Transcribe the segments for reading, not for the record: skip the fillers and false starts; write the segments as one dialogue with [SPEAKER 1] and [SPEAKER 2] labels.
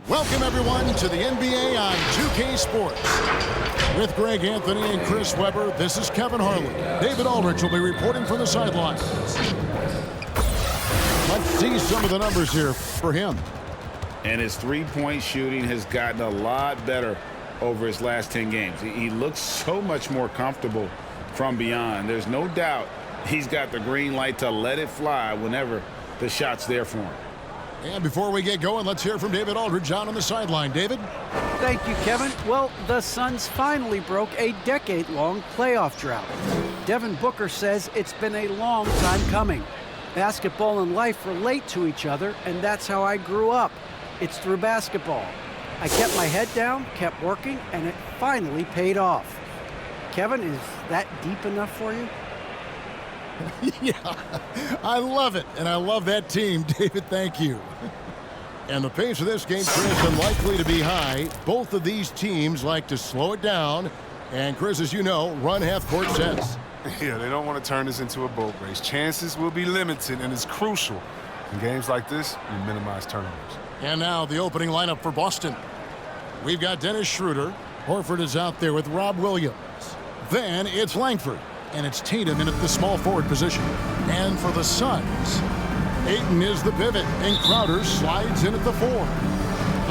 [SPEAKER 1] Welcome, everyone, to the NBA on 2K Sports. With Greg Anthony and Chris Webber, this is Kevin Harlan. David Aldridge will be reporting from the sidelines. Let's see some of the numbers here for him.
[SPEAKER 2] And his three-point shooting has gotten a lot better over his last 10 games. He looks so much more comfortable from beyond. There's no doubt he's got the green light to let it fly whenever the shot's there for him.
[SPEAKER 1] And before we get going, let's hear from David Aldridge out on the sideline. David?
[SPEAKER 3] Thank you, Kevin. Well, the Suns finally broke a decade-long playoff drought. Devin Booker says it's been a long time coming. Basketball and life relate to each other, and that's how I grew up. It's through basketball. I kept my head down, kept working, and it finally paid off. Kevin, is that deep enough for you?
[SPEAKER 1] Yeah, I love it, and I love that team. David, thank you. And the pace of this game, Chris, unlikely to be high. Both of these teams like to slow it down, and Chris, as you know, run half-court sets.
[SPEAKER 4] Yeah, they don't want to turn this into a boat race. Chances will be limited, and it's crucial. In games like this, you minimize turnovers.
[SPEAKER 1] And now the opening lineup for Boston. We've got Dennis Schroeder. Horford is out there with Rob Williams. Then it's Langford. And it's Tatum in at the small forward position. And for the Suns, Ayton is the pivot, and Crowder slides in at the 4.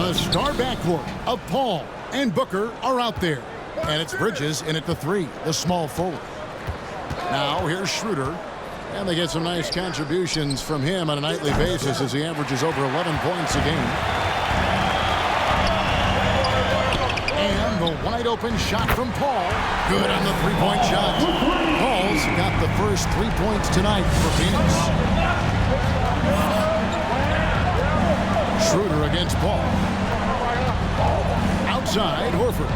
[SPEAKER 1] A star backcourt of Paul and Booker are out there. And it's Bridges in at the 3, the small forward. Now here's Schroeder. And they get some nice contributions from him on a nightly basis as he averages over 11 points a game. And the wide-open shot from Paul. Good on the three-point shot. Paul's got the first 3 points tonight for Phoenix. Schroeder against Paul. Outside, Horford.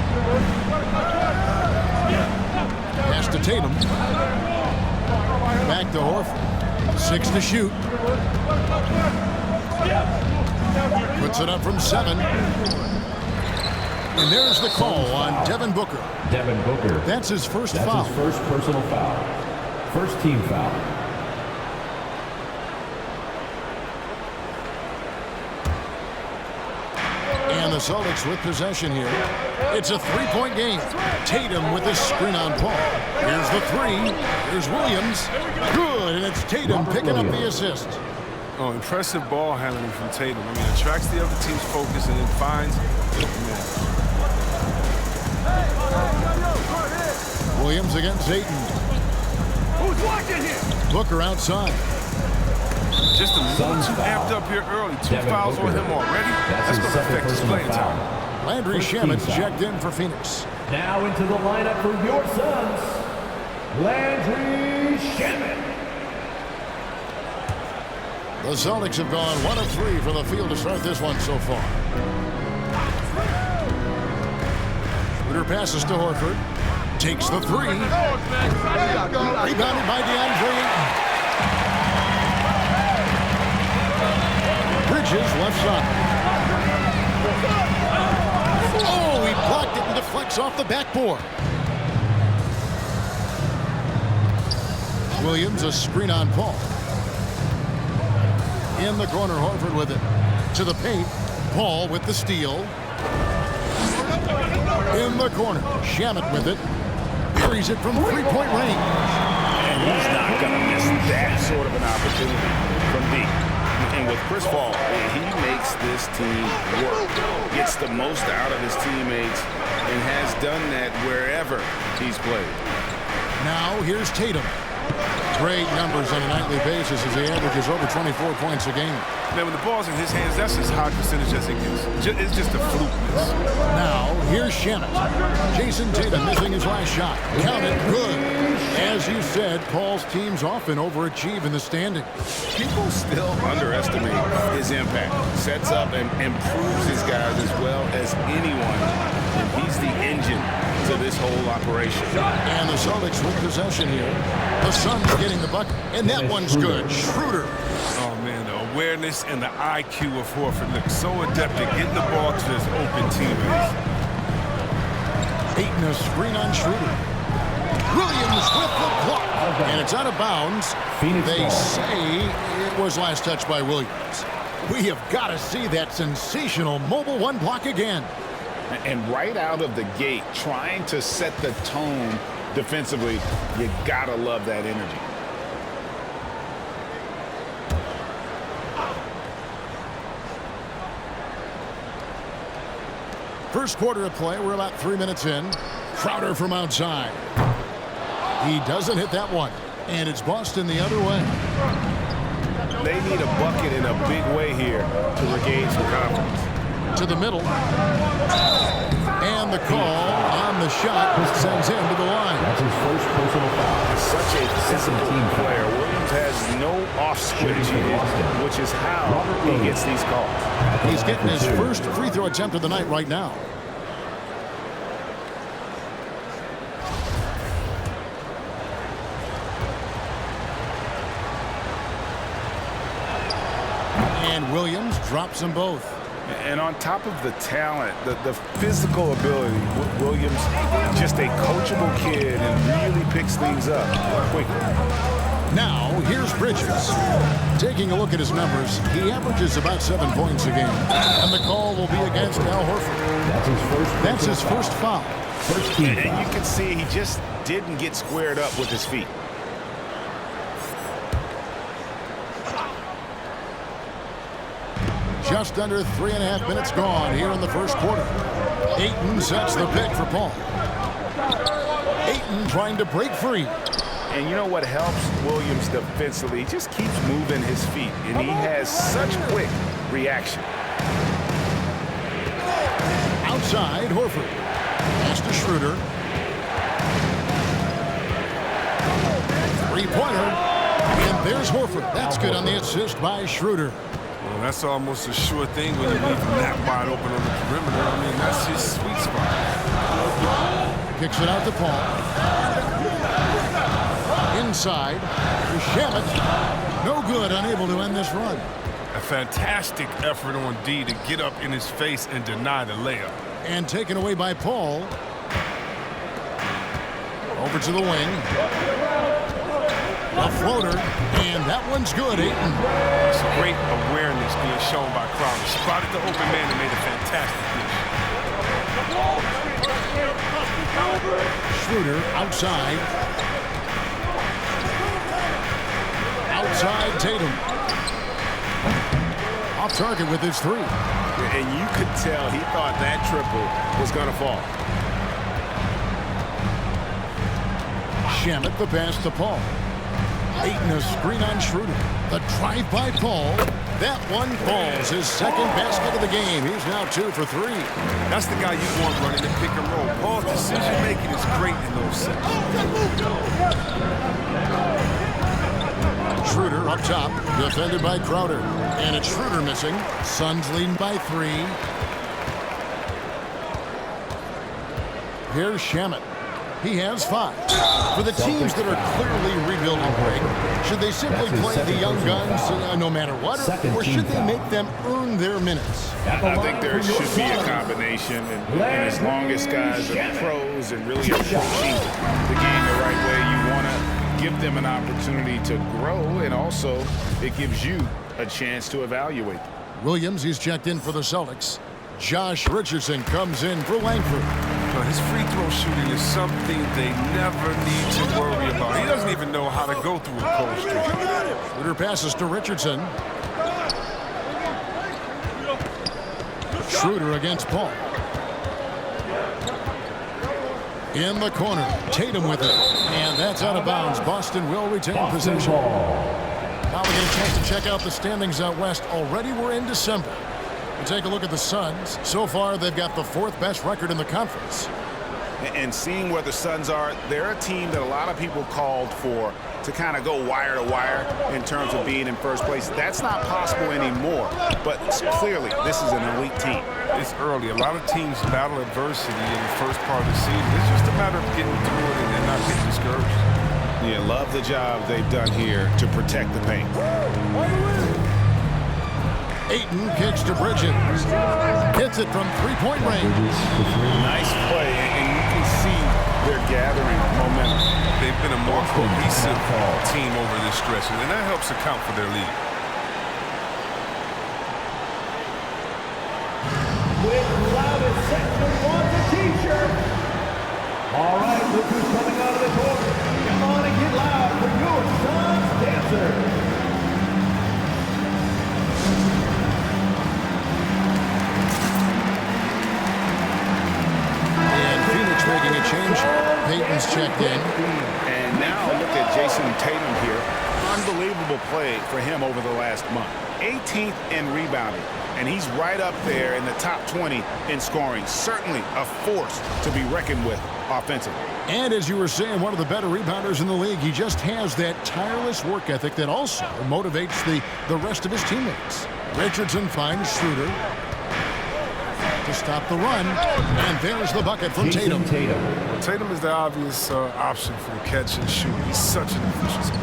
[SPEAKER 1] Pass to Tatum. Back to Horford. 6 to shoot. Puts it up from 7. And there's the call on Devin Booker.
[SPEAKER 5] Devin Booker.
[SPEAKER 1] That's his first foul.
[SPEAKER 5] That's his first personal foul. First team foul.
[SPEAKER 1] And the Celtics with possession here. It's a three-point game. Tatum with the screen on Paul. Here's the 3. Here's Williams. Good, and it's Tatum picking up the assist.
[SPEAKER 4] Oh, impressive ball handling from Tatum. I mean, attracts the other team's focus and then finds the man.
[SPEAKER 1] Williams against Ayton.
[SPEAKER 6] Who's watching here?
[SPEAKER 1] Booker outside.
[SPEAKER 4] Just a little too amped up here early. 2 fouls on him already. That's going to affect his playing time.
[SPEAKER 1] Landry Shamet's checked in for Phoenix.
[SPEAKER 5] Now into the lineup for your Suns, Landry Shamet.
[SPEAKER 1] The Celtics have gone 1 of 3 from the field to start this one so far. Schroeder passes to Horford. Takes the 3. Rebounded by DeAndre Ayton. Bridges left side. Oh, he blocked it and deflects off the backboard. Williams, a screen on Paul. In the corner, Horford with it. To the paint. Paul with the steal. In the corner, Shamet with it. Carries it from three-point range.
[SPEAKER 2] And he's not going to miss that sort of an opportunity from deep. And with Chris Paul, he makes this team work. Gets the most out of his teammates and has done that wherever he's played.
[SPEAKER 1] Now here's Tatum. Great numbers on a nightly basis as he averages over 24 points a game.
[SPEAKER 4] Man, when the ball's in his hands, that's as high percentage as it gets. It's just a flukiness.
[SPEAKER 1] Now, here's Shamet. Jason Tatum missing his last shot. Count it, good. As you said, Paul's teams often overachieve in the standings.
[SPEAKER 2] People still underestimate his impact. Sets up and improves his guys as well as anyone. He's the engine to this whole operation.
[SPEAKER 1] And the Celtics with possession here. The Suns getting the bucket, and that one's good. Schroeder.
[SPEAKER 4] Oh, man, the awareness and the IQ of Horford look so adept at getting the ball to his open teammates.
[SPEAKER 1] Ayton a screen on Schroeder. Williams with the block, and it's out of bounds. They say it was last touched by Williams. We have got to see that sensational mobile one block again.
[SPEAKER 2] And right out of the gate, trying to set the tone defensively, you gotta love that energy.
[SPEAKER 1] First quarter of play, we're about 3 minutes in. Crowder from outside. He doesn't hit that one, and it's Boston the other way.
[SPEAKER 2] They need a bucket in a big way here to regain some confidence.
[SPEAKER 1] To the middle. And the call on the shot sends him to the line.
[SPEAKER 5] That's his first personal foul.
[SPEAKER 2] Such a physical player. Williams has no off switch, which is how he gets these calls.
[SPEAKER 1] He's getting his first free throw attempt of the night right now. And Williams drops them both.
[SPEAKER 2] And on top of the talent, the physical ability, Williams, just a coachable kid and really picks things up quickly.
[SPEAKER 1] Now, here's Bridges. Taking a look at his numbers, he averages about 7 points a game. And the call will be against Al Horford. That's his first foul.
[SPEAKER 5] First team foul.
[SPEAKER 2] And you can see he just didn't get squared up with his feet.
[SPEAKER 1] Just under 3.5 minutes gone here in the first quarter. Ayton sets the pick for Paul. Ayton trying to break free.
[SPEAKER 2] And you know what helps Williams defensively? He just keeps moving his feet, and he has such quick reaction.
[SPEAKER 1] Outside, Horford. Pass to Schroeder. Three-pointer. And there's Horford. That's good on the assist by Schroeder.
[SPEAKER 4] Well, that's almost a sure thing when you leave him that wide open on the perimeter. I mean, that's his sweet spot.
[SPEAKER 1] Kicks it out to Paul. Inside to Shamet. No good, unable to end this run.
[SPEAKER 4] A fantastic effort on D to get up in his face and deny the layup.
[SPEAKER 1] And taken away by Paul. Over to the wing. A floater, and that one's good, Ayton.
[SPEAKER 4] It's great awareness being shown by Crowder. Spotted the open man and made a fantastic dish.
[SPEAKER 1] Schroeder outside. Outside Tatum. Off target with his three.
[SPEAKER 2] And you could tell he thought that triple was going to fall.
[SPEAKER 1] Shamet the pass to Paul. Ayton a screen on Schroeder. The drive by Paul. That one falls. His second basket of the game. He's now 2 for 3.
[SPEAKER 4] That's the guy you want running the pick and roll. Paul's decision-making is great in those sets.
[SPEAKER 1] Schroeder up top. Defended by Crowder. And it's Schroeder missing. Suns leading by 3. Here's Shamet. He has 5. For the teams that are clearly rebuilding, Greg, should they simply play the young guns no matter what, or should they make them earn their minutes?
[SPEAKER 2] I think there should be a combination, and as long as guys are pros and really approaching the game the right way, you want to give them an opportunity to grow, and also it gives you a chance to evaluate them.
[SPEAKER 1] Williams, he's checked in for the Celtics. Josh Richardson comes in for Langford.
[SPEAKER 4] His free throw shooting is something they never need to worry about. He doesn't even know how to go through a cold streak.
[SPEAKER 1] Schroeder passes to Richardson. Schroeder against Paul. In the corner, Tatum with it. And that's out of bounds. Boston will retain possession. Now we get a chance to check out the standings out west. Already we're in December. We take a look at the Suns. So far, they've got the 4th best record in the conference.
[SPEAKER 2] And seeing where the Suns are, they're a team that a lot of people called for to kind of go wire to wire in terms of being in first place. That's not possible anymore, but clearly this is an elite team.
[SPEAKER 4] It's early. A lot of teams battle adversity in the first part of the season. It's just a matter of getting through it and not getting discouraged.
[SPEAKER 2] Yeah, love the job they've done here to protect the paint.
[SPEAKER 1] Ayton kicks to Bridges. Hits it from three-point range.
[SPEAKER 2] Nice play, and you can see they're gathering momentum.
[SPEAKER 4] They've been a more cohesive team over this stretch, and that helps account for their lead.
[SPEAKER 5] with loudest section wants a t-shirt. All right, look who's coming out of the court. Come on and get loud for your son's dancer.
[SPEAKER 1] And Phoenix making a change. Peyton's checked in.
[SPEAKER 2] And now look at Jason Tatum here. Unbelievable play for him over the last month. 18th in rebounding. And he's right up there in the top 20 in scoring. Certainly a force to be reckoned with offensively.
[SPEAKER 1] And as you were saying, one of the better rebounders in the league. He just has that tireless work ethic that also motivates the rest of his teammates. Richardson finds Schroeder to stop the run. And there's the bucket from Tatum.
[SPEAKER 4] Tatum is the obvious option for the catch and shoot. He's such an efficient scorer.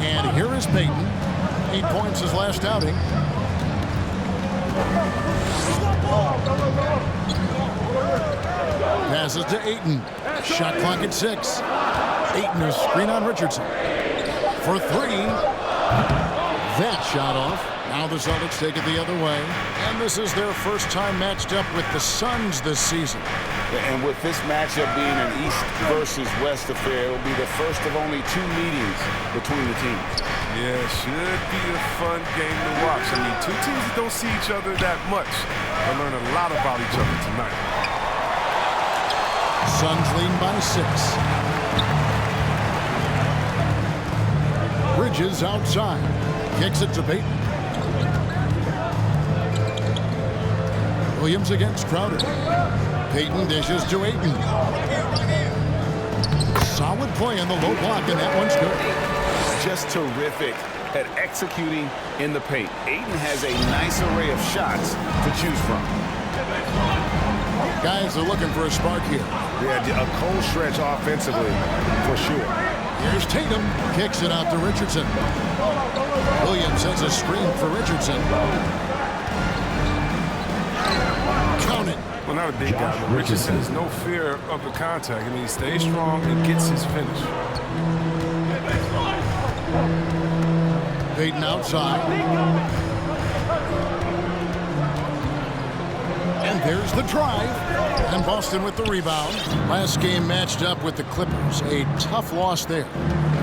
[SPEAKER 1] And here is Peyton. 8 points his last outing. Passes to Ayton. Shot clock at 6. Ayton a screen on Richardson. For 3. That shot off. Now the Celtics take it the other way. And this is their first time matched up with the Suns this season.
[SPEAKER 2] And with this matchup being an East versus West affair, it will be the first of only 2 meetings between the teams.
[SPEAKER 4] Yeah, should be a fun game to watch. I mean, 2 teams that don't see each other that much. They'll learn a lot about each other tonight.
[SPEAKER 1] Suns lead by 6. Bridges outside. Kicks it to Peyton. Williams against Crowder. Peyton dishes to Ayton. Solid play on the low block, and that one's good.
[SPEAKER 2] Just terrific at executing in the paint. Ayton has a nice array of shots to choose from.
[SPEAKER 1] Guys are looking for a spark here.
[SPEAKER 2] Yeah, a cold stretch offensively for sure.
[SPEAKER 1] Here's Tatum. Kicks it out to Richardson. Williams sends a screen for Richardson. Count it.
[SPEAKER 4] Well, not a big guy, but Richardson has no fear of the contact. I mean, he stays strong and gets his finish.
[SPEAKER 1] Peyton outside. And there's the drive. And Boston with the rebound. Last game matched up with the Clippers. A tough loss there.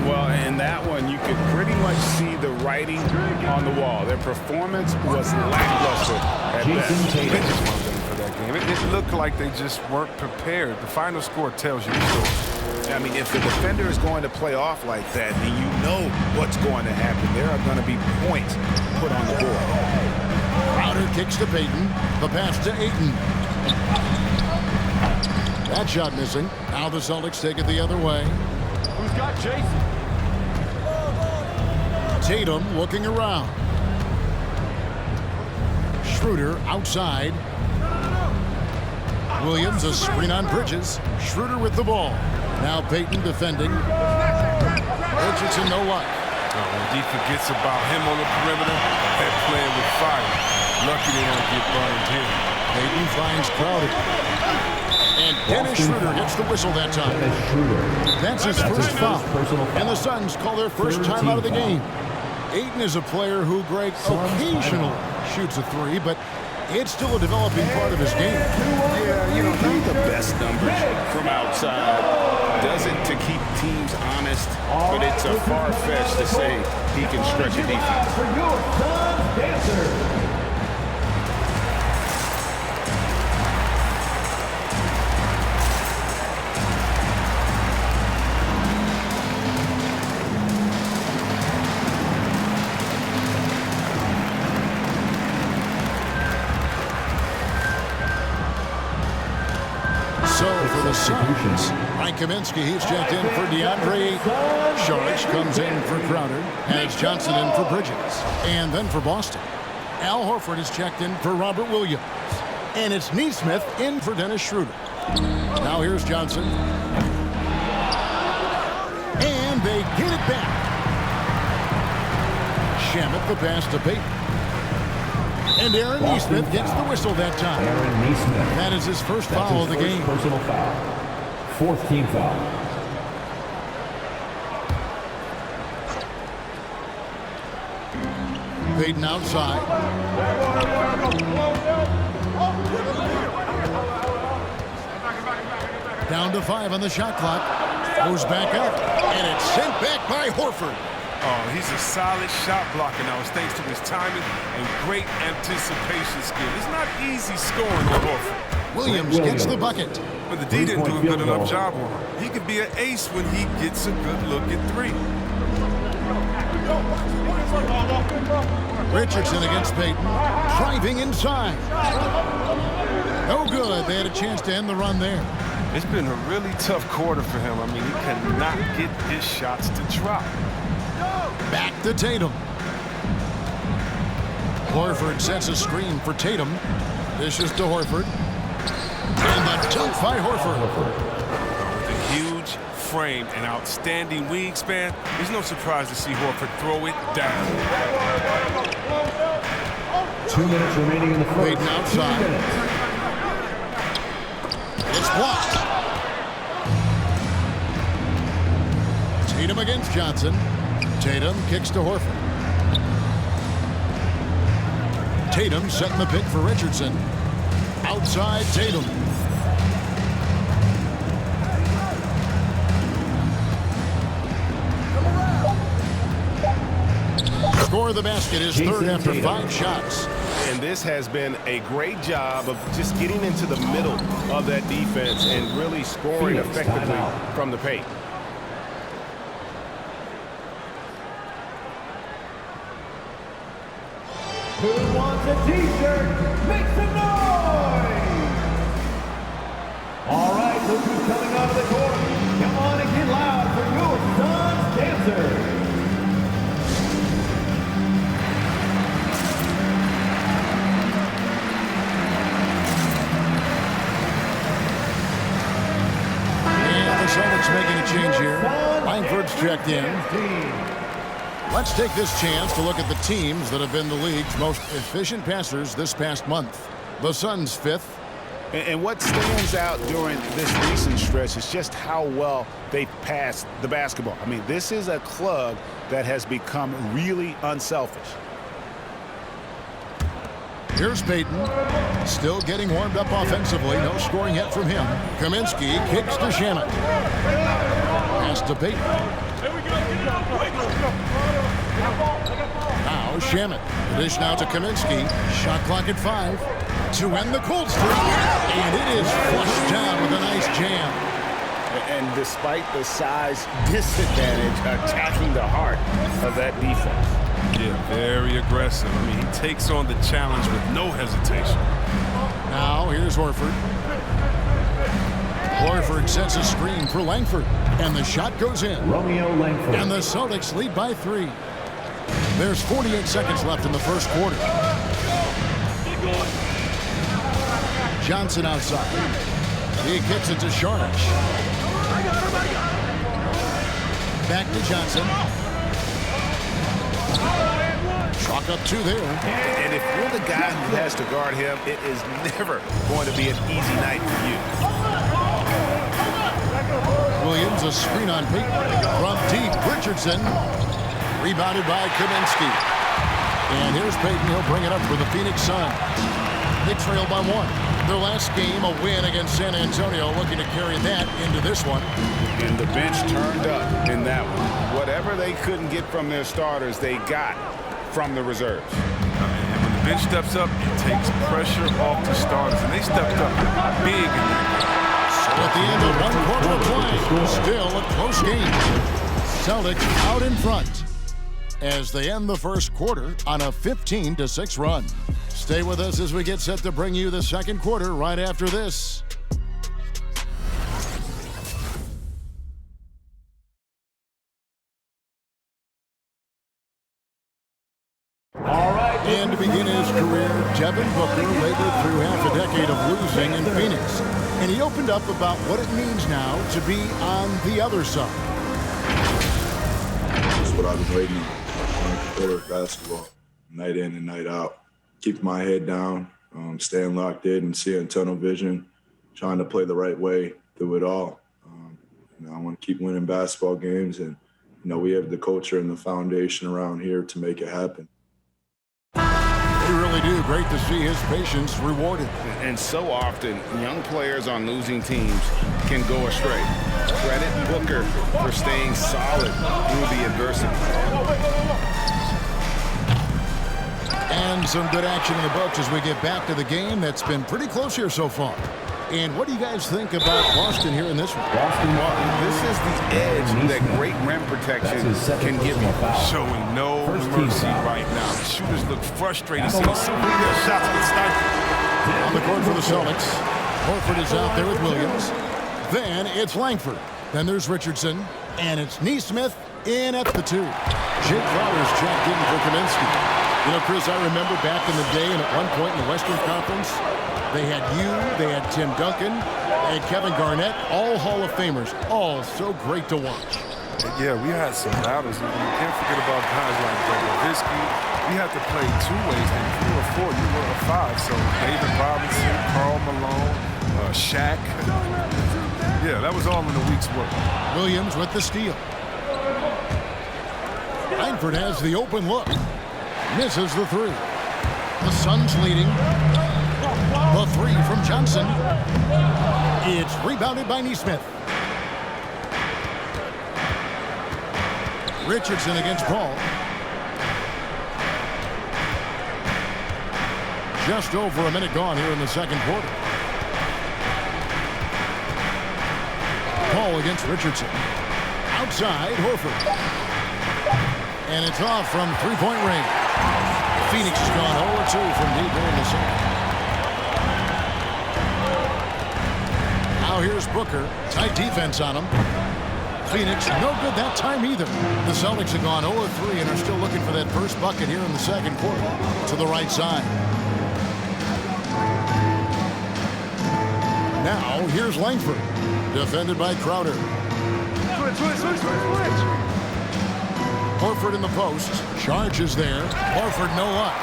[SPEAKER 2] Well, in that one, you could pretty much see the writing on the wall. Their performance was lackluster at best.
[SPEAKER 4] They just weren't ready for that game. It looked like they just weren't prepared. The final score tells you the story.
[SPEAKER 2] I mean, if the defender is going to play off like that, then you know what's going to happen. There are going to be points put on the board.
[SPEAKER 1] Crowder kicks to Peyton. The pass to Ayton. That shot missing. Now the Celtics take it the other way.
[SPEAKER 6] Who's got Jason?
[SPEAKER 1] Tatum looking around. Schroeder outside. Williams a screen on Bridges. Schroeder with the ball. Now Peyton defending. Richardson no luck.
[SPEAKER 4] When he forgets about him on the perimeter, they're playing with fire. Lucky they don't get burned here.
[SPEAKER 1] Peyton finds Crowder. And Dennis Schroeder gets the whistle that time. That's his first foul. And the Suns call their first time out of the game. Ayton is a player who, Greg, occasionally shoots a 3, but it's still a developing part of his game.
[SPEAKER 2] Yeah, you know, not the best numbers from outside. Does it to keep teams honest, but it's a far-fetched to say he can stretch a defense.
[SPEAKER 5] For your son's dancer.
[SPEAKER 1] So for the Suns, Mike Kaminsky, he's checked in for DeAndre. Sharks comes in for Crowder. Has Johnson in for Bridges. And then for Boston, Al Horford is checked in for Robert Williams. And it's Neesmith in for Dennis Schroeder. Now here's Johnson. And they get it back. Shamet the pass to Peyton. And Aaron Neesmith gets the whistle that time.
[SPEAKER 5] Aaron Neesmith.
[SPEAKER 1] That is his first foul of the game.
[SPEAKER 5] Personal foul. 4th team foul.
[SPEAKER 1] Payton outside. Down to 5 on the shot clock. Goes back up, and it's sent back by Horford.
[SPEAKER 4] Oh, he's a solid shot blocker now. It's thanks to his timing and great anticipation skill. It's not easy scoring on Horford.
[SPEAKER 1] Williams gets the bucket.
[SPEAKER 4] But the D didn't do a good enough job on him. He could be an ace when he gets a good look at 3.
[SPEAKER 1] Richardson against Payton. Driving inside. No good. They had a chance to end the run there.
[SPEAKER 4] It's been a really tough quarter for him. I mean, he cannot get his shots to drop.
[SPEAKER 1] Back to Tatum. Horford sets a screen for Tatum. Dishes to Horford. And the dunk by Horford.
[SPEAKER 4] With a huge frame and outstanding wingspan, there's no surprise to see Horford throw it down.
[SPEAKER 5] 2 minutes remaining in the first.
[SPEAKER 1] Payton outside. It's blocked. Tatum against Johnson. Tatum kicks to Horford. Tatum setting the pick for Richardson. Outside Tatum. Score of the basket is third after 5 shots.
[SPEAKER 7] And this has been a great job of just getting into the middle of that defense and really scoring effectively from the paint.
[SPEAKER 5] Who wants a t-shirt? Make some noise! All right, look who's coming out of the court. Come on and get loud for your son's dancer.
[SPEAKER 1] And the Celtics making a change here. Langford's checked in. Let's take this chance to look at the teams that have been the league's most efficient passers this past month. The Suns 5th.
[SPEAKER 2] And what stands out during this recent stretch is just how well they passed the basketball. I mean, this is a club that has become really unselfish.
[SPEAKER 1] Here's Payton. Still getting warmed up offensively. No scoring yet from him. Kaminsky kicks to Shamet. Pass to Payton. Now Shamet. The dish now to Kaminsky. Shot clock at 5. To end the cold streak. And it is flushed down with a nice jam.
[SPEAKER 2] And despite the size disadvantage, attacking the heart of that defense.
[SPEAKER 4] Yeah, very aggressive. I mean, he takes on the challenge with no hesitation.
[SPEAKER 1] Now here's Horford. Horford sets a screen for Langford. And the shot goes in.
[SPEAKER 5] Romeo Langford.
[SPEAKER 1] And the Celtics lead by 3. There's 48 seconds left in the first quarter. Johnson outside. He kicks it to Sharnish. Back to Johnson. Chalk up 2 there.
[SPEAKER 2] And if you're the guy who has to guard him, it is never going to be an easy night for you.
[SPEAKER 1] Williams, a screen on Payton. From deep, Richardson. Rebounded by Kaminsky. And here's Payton. He'll bring it up for the Phoenix Suns. They trail by 1. Their last game, a win against San Antonio, looking to carry that into this one.
[SPEAKER 2] And the bench turned up in that one. Whatever they couldn't get from their starters, they got from the reserves.
[SPEAKER 4] And when the bench steps up, it takes pressure off the starters. And they stepped up big in that game.
[SPEAKER 1] So at the end of 1 quarter of play, still a close game. Celtics out in front as they end the first quarter on a 15-6 run. Stay with us as we get set to bring you the second quarter right after this.
[SPEAKER 5] All right.
[SPEAKER 1] And to begin his career, Devin Booker labored through half a decade of losing in Phoenix. And he opened up about what it means now to be on the other side.
[SPEAKER 8] That's what I've been waiting on. I want to play basketball night in and night out. Keep my head down, staying locked in and seeing tunnel vision, trying to play the right way through it all. I want to keep winning basketball games, and we have the culture and the foundation around here to make it happen.
[SPEAKER 1] We really do. Great to see his patience rewarded.
[SPEAKER 2] And so often, young players on losing teams can go astray. Credit Booker for staying solid through the adversity.
[SPEAKER 1] And some good action in the books as we get back to the game that's been pretty close here so far. And what do you guys think about Boston here in this one?
[SPEAKER 2] Well, this is the edge that great rim protection can give you.
[SPEAKER 4] Showing no mercy right now. The shooters look frustrated, seeing so many of their shots get stifled.
[SPEAKER 1] On the court for the Celtics, Horford is out there with Williams. Then it's Langford. Then there's Richardson. And it's Neesmith in at the 2. Jake Crowder's checked in for Kaminsky. You know, Chris, I remember back in the day and at one point in the Western Conference, they had they had Tim Duncan, they had Kevin Garnett, all Hall of Famers, all so great to watch.
[SPEAKER 4] Yeah, we had some battles. You can't forget about guys like Nowitzki. We had to play 2 ways. And if you were 4, you were a 5. So David Robinson, Karl Malone, Shaq. Yeah, that was all in a week's work.
[SPEAKER 1] Williams with the steal. Langford has the open look. Misses the 3. The Suns leading. The 3 from Johnson. It's rebounded by Neesmith. Richardson against Paul. Just over a minute gone here in the second quarter. Paul against Richardson. Outside, Horford. And it's off from three-point range. Phoenix has gone 0-2 from deep here in the second. Now here's Booker. Tight defense on him. Phoenix, no good that time either. The Celtics have gone 0-3 and are still looking for that first bucket here in the second quarter. To the right side. Now here's Langford. Defended by Crowder.
[SPEAKER 4] Switch.
[SPEAKER 1] Horford in the post. Charges there. Horford no luck.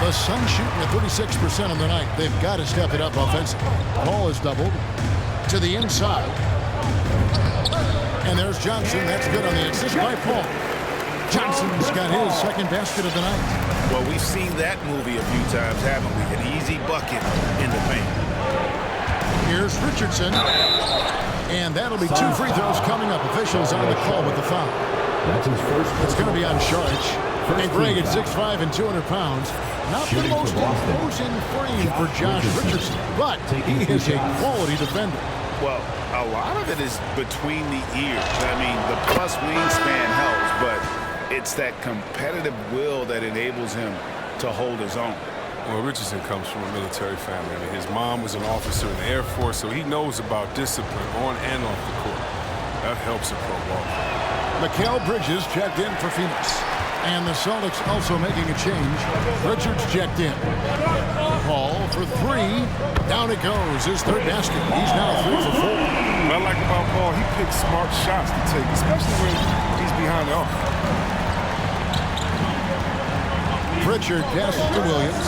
[SPEAKER 1] The Suns shooting at 36% on the night. They've got to step it up offensively. Paul is doubled. To the inside. And there's Johnson. That's good on the assist by Paul. Johnson's got his second basket of the night.
[SPEAKER 2] Well, we've seen that movie a few times, haven't we? An easy bucket in the paint.
[SPEAKER 1] Here's Richardson. And that'll be 2 free throws coming up. Officials on the call with the foul.
[SPEAKER 5] That's his first.
[SPEAKER 1] It's going to be on charge. And Greg at 6'5" and 200 pounds. Not the most imposing frame for Josh Richardson, but he is a quality defender.
[SPEAKER 2] Well, a lot of it is between the ears. I mean, the plus wingspan helps, but it's that competitive will that enables him to hold his own.
[SPEAKER 4] Well, Richardson comes from a military family. I mean, his mom was an officer in the Air Force, so he knows about discipline on and off the court. That helps a pro ball.
[SPEAKER 1] Mikal Bridges checked in for Phoenix. And the Celtics also making a change. Richards checked in. Paul for 3. Down it goes. His third basket. He's now 3 for 4.
[SPEAKER 4] What I like about Paul, he picks smart shots to take, especially when he's behind the arc.
[SPEAKER 1] Pritchard passes to Williams.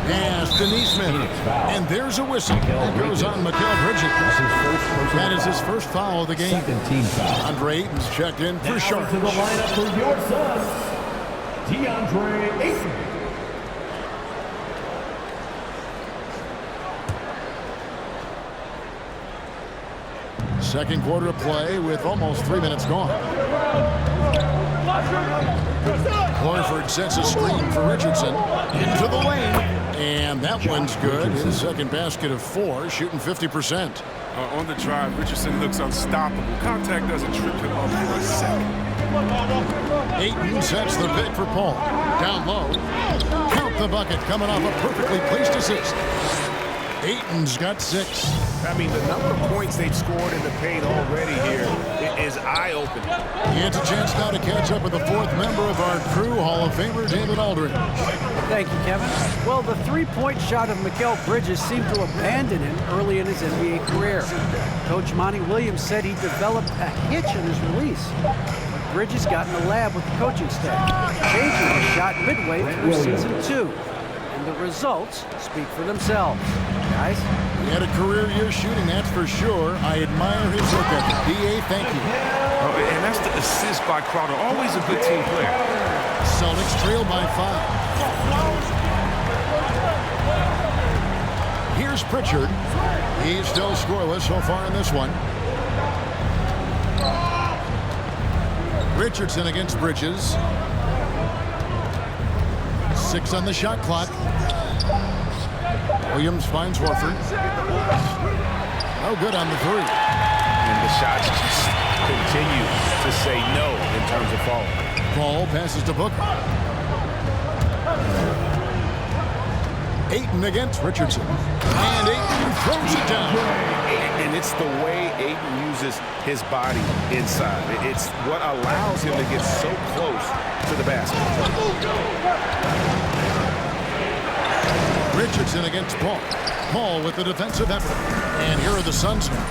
[SPEAKER 1] Pass to Neesmith. And there's a whistle. That goes on Mikal Bridges. That is his first foul of the game. Andre Ayton's checked in for Sharp.
[SPEAKER 5] To the lineup for your Suns, DeAndre Ayton.
[SPEAKER 1] Second quarter of play with almost 3 minutes gone. Horford sets a screen for Richardson. Into the lane. And that one's good. His second basket of 4, shooting 50%.
[SPEAKER 4] On the drive, Richardson looks unstoppable. Contact doesn't trip him up for a second.
[SPEAKER 1] Ayton sets the pick for Paul. Down low. Count the bucket coming off a perfectly placed assist. Ayton's got 6.
[SPEAKER 7] I mean, the number of points they've scored in the paint already here is eye-opening.
[SPEAKER 1] He gets a chance now to catch up with the 4th member of our crew, Hall of Famer David Aldridge.
[SPEAKER 3] Thank you, Kevin. Well, the three-point shot of Mikal Bridges seemed to abandon him early in his NBA career. Coach Monty Williams said he developed a hitch in his release. Bridges got in the lab with the coaching staff, changing his shot midway through season 2. And the results speak for themselves. Guys?
[SPEAKER 1] He had a career year shooting, that's for sure. I admire his work ethic. B.A., thank you.
[SPEAKER 4] And That's the assist by Crowder. Always a good team player.
[SPEAKER 1] Celtics trail by 5. Here's Pritchard. He's still scoreless so far in this one. Richardson against Bridges. 6 on the shot clock. Williams finds Horford. No good on the 3.
[SPEAKER 2] And the shots just continue to say no in terms of falling.
[SPEAKER 1] Paul passes to Booker. Ayton against Richardson. And Ayton throws it down.
[SPEAKER 2] And it's the way Ayton uses his body inside. It's what allows him to get so close to the basket.
[SPEAKER 1] Richardson against Paul. Paul with the defensive effort. And here are the Suns now.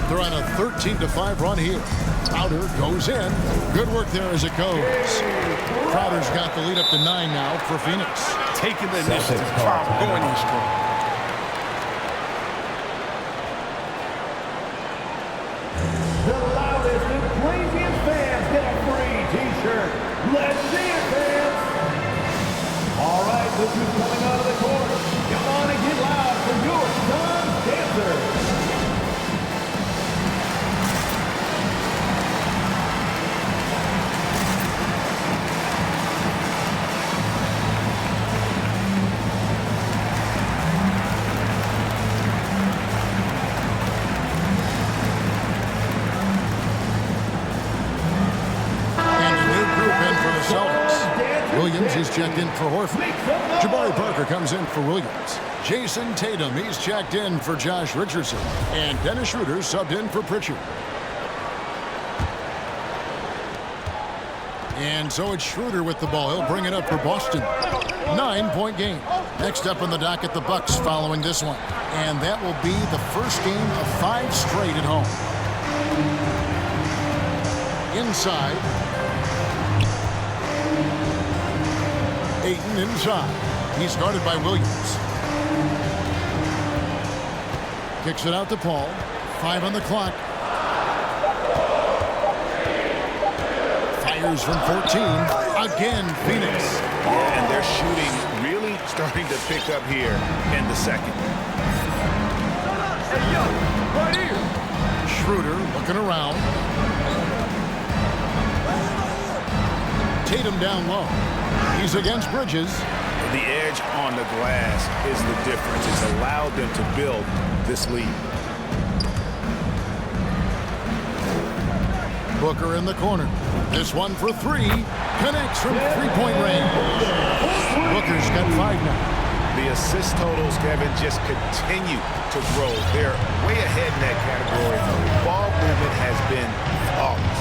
[SPEAKER 1] They're on a 13-5 run here. Crowder goes in. Good work there as it goes. Crowder's got the lead up to 9 now for Phoenix.
[SPEAKER 4] Taking the initiative. Going in strong.
[SPEAKER 5] The loudest and craziest fans get a free T-shirt. Let's see it, fans. All right, look who's coming out of the court. Come on and get loud for your Suns dancers.
[SPEAKER 1] Williams, he's checked in for Horford. Jabari Parker comes in for Williams. Jason Tatum, he's checked in for Josh Richardson. And Dennis Schroeder subbed in for Pritchard. And so it's Schroeder with the ball. He'll bring it up for Boston. 9-point game. Next up on the docket, the Bucks following this one. And that will be the first game of 5 straight at home. Inside. Ayton inside. He's guarded by Williams. Kicks it out to Paul. 5 on the clock. Fires from 14. Again, Phoenix.
[SPEAKER 2] Yeah, and their shooting really starting to pick up here in the second.
[SPEAKER 6] Hey, yo, right here.
[SPEAKER 1] Schroeder looking around. Tatum down low. He's against Bridges.
[SPEAKER 2] The edge on the glass is the difference. It's allowed them to build this lead.
[SPEAKER 1] Booker in the corner. This one for 3. Connects from 3-point range. Booker's got 5 now.
[SPEAKER 2] The assist totals, Kevin, just continue to grow. They're way ahead in that category. Ball movement has been flawless.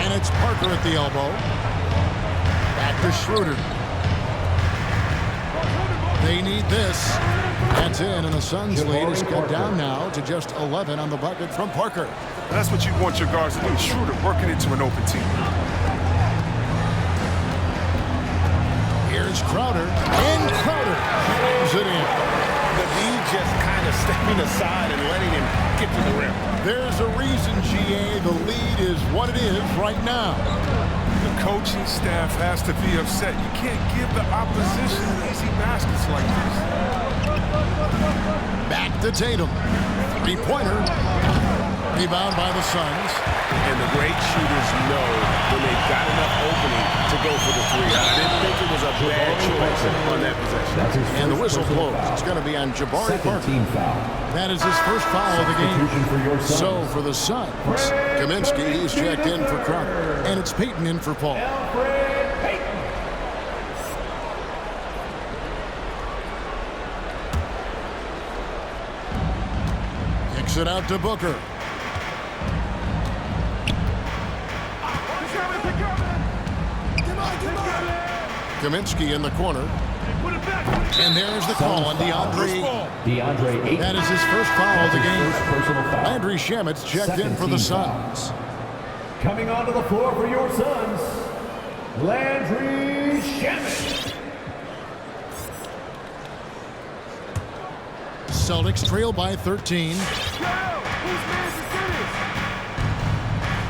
[SPEAKER 1] And it's Parker at the elbow. Back to Schroeder. They need this. That's in, and the Suns' lead is cut down now to just 11 on the bucket from Parker.
[SPEAKER 4] That's what you want your guards to do. Schroeder working into an open team.
[SPEAKER 1] Here's Crowder, and Crowder throws it in.
[SPEAKER 2] The D just kind of stepping aside and letting him get to the rim.
[SPEAKER 1] There's a reason, GA, the lead is what it is right now.
[SPEAKER 4] The coaching staff has to be upset. You can't give the opposition easy baskets like this.
[SPEAKER 1] Back to Tatum. 3-pointer. Rebound by the Suns.
[SPEAKER 2] And the great shooters know when they've got enough opening to go for the 3. I didn't think it was a bad choice on that possession.
[SPEAKER 1] And the whistle blows. It's going to be on Jabari Parker. That is his first foul of the game. So for the Suns, Kaminsky, he's checked in for Crowder. And it's Payton in for Paul. Kicks it out to Booker. Kaminsky in the corner. And there's the call on DeAndre. That is his first foul of the game. Landry Shamet's checked in for the Suns.
[SPEAKER 5] Coming onto the floor for your Suns, Landry Shamet.
[SPEAKER 1] Celtics trail by 13.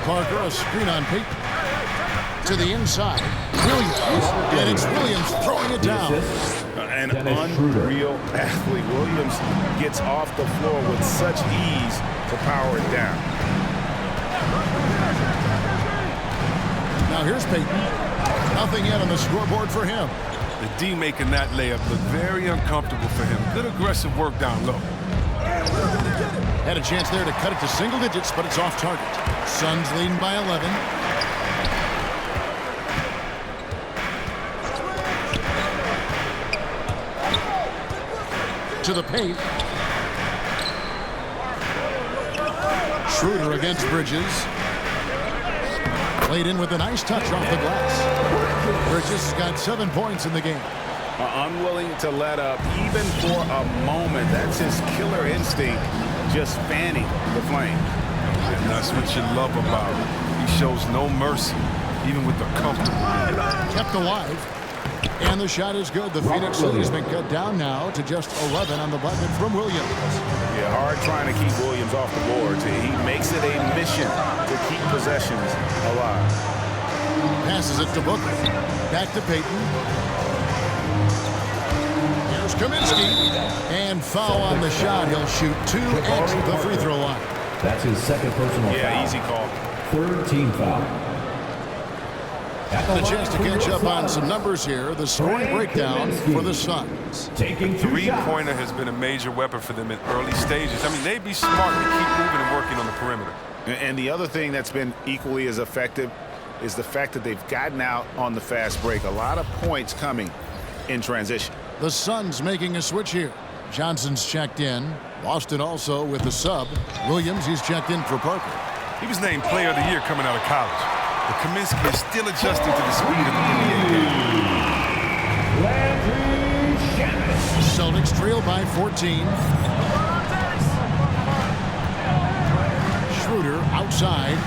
[SPEAKER 1] Parker, a screen on Peyton. To the inside, Williams. And it's Williams throwing it down.
[SPEAKER 2] An unreal athlete. Williams gets off the floor with such ease to power it down.
[SPEAKER 1] Now here's Peyton. Nothing yet on the scoreboard for him.
[SPEAKER 4] The D making that layup look very uncomfortable for him. Good aggressive work down low.
[SPEAKER 1] Had a chance there to cut it to single digits, but it's off target. Suns leading by 11. To the paint. Schroeder against Bridges. Played in with a nice touch off the glass. Bridges got 7 points in the game.
[SPEAKER 2] Unwilling to let up even for a moment. That's his killer instinct, just fanning the flame.
[SPEAKER 4] And that's what you love about him. He shows no mercy, even with the comfortable.
[SPEAKER 1] Kept alive. And the shot is good. The Phoenix lead has been cut down now to just 11 on the bucket from Williams.
[SPEAKER 2] Yeah, hard trying to keep Williams off the boards. He makes it a mission to keep possessions alive.
[SPEAKER 1] Passes it to Booker. Back to Peyton. Here's Kaminsky. And foul on the shot. He'll shoot 2 at the free throw line.
[SPEAKER 5] That's his second personal foul.
[SPEAKER 2] Yeah, easy call.
[SPEAKER 5] Third team foul.
[SPEAKER 1] A chance to catch up on some numbers here. The scoring breakdown for the Suns.
[SPEAKER 5] Taking 2
[SPEAKER 4] Three-pointer has been a major weapon for them in early stages. I mean, they'd be smart to keep moving and working on the perimeter.
[SPEAKER 2] And the other thing that's been equally as effective is the fact that they've gotten out on the fast break. A lot of points coming in transition.
[SPEAKER 1] The Suns making a switch here. Johnson's checked in. Boston also with the sub. Williams, he's checked in for Parker.
[SPEAKER 4] He was named Player of the Year coming out of college. But Kaminsky is still adjusting to the speed of the NBA game.
[SPEAKER 1] Celtics trail by 14. Schroeder outside.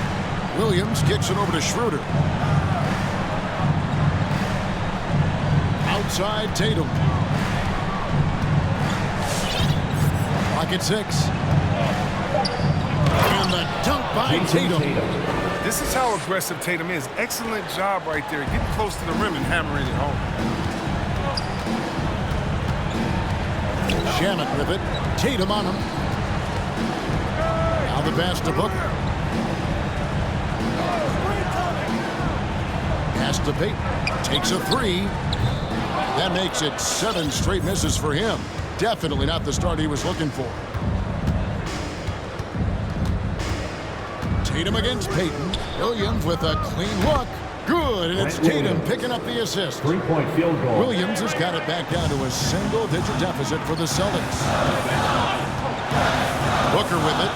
[SPEAKER 1] Williams kicks it over to Schroeder. Outside Tatum. Clock at 6. And the dunk by Tatum.
[SPEAKER 4] This is how aggressive Tatum is. Excellent job right there. Getting close to the rim and hammering it home.
[SPEAKER 1] Shannon with it. Tatum on him. Now the pass to Booker. Pass to Peyton. Takes a 3. That makes it 7 straight misses for him. Definitely not the start he was looking for. Tatum against Peyton. Williams with a clean look. Good, and it's Tatum picking up the assist.
[SPEAKER 5] 3-point field goal.
[SPEAKER 1] Williams has got it back down to a single-digit deficit for the Celtics. Booker with it.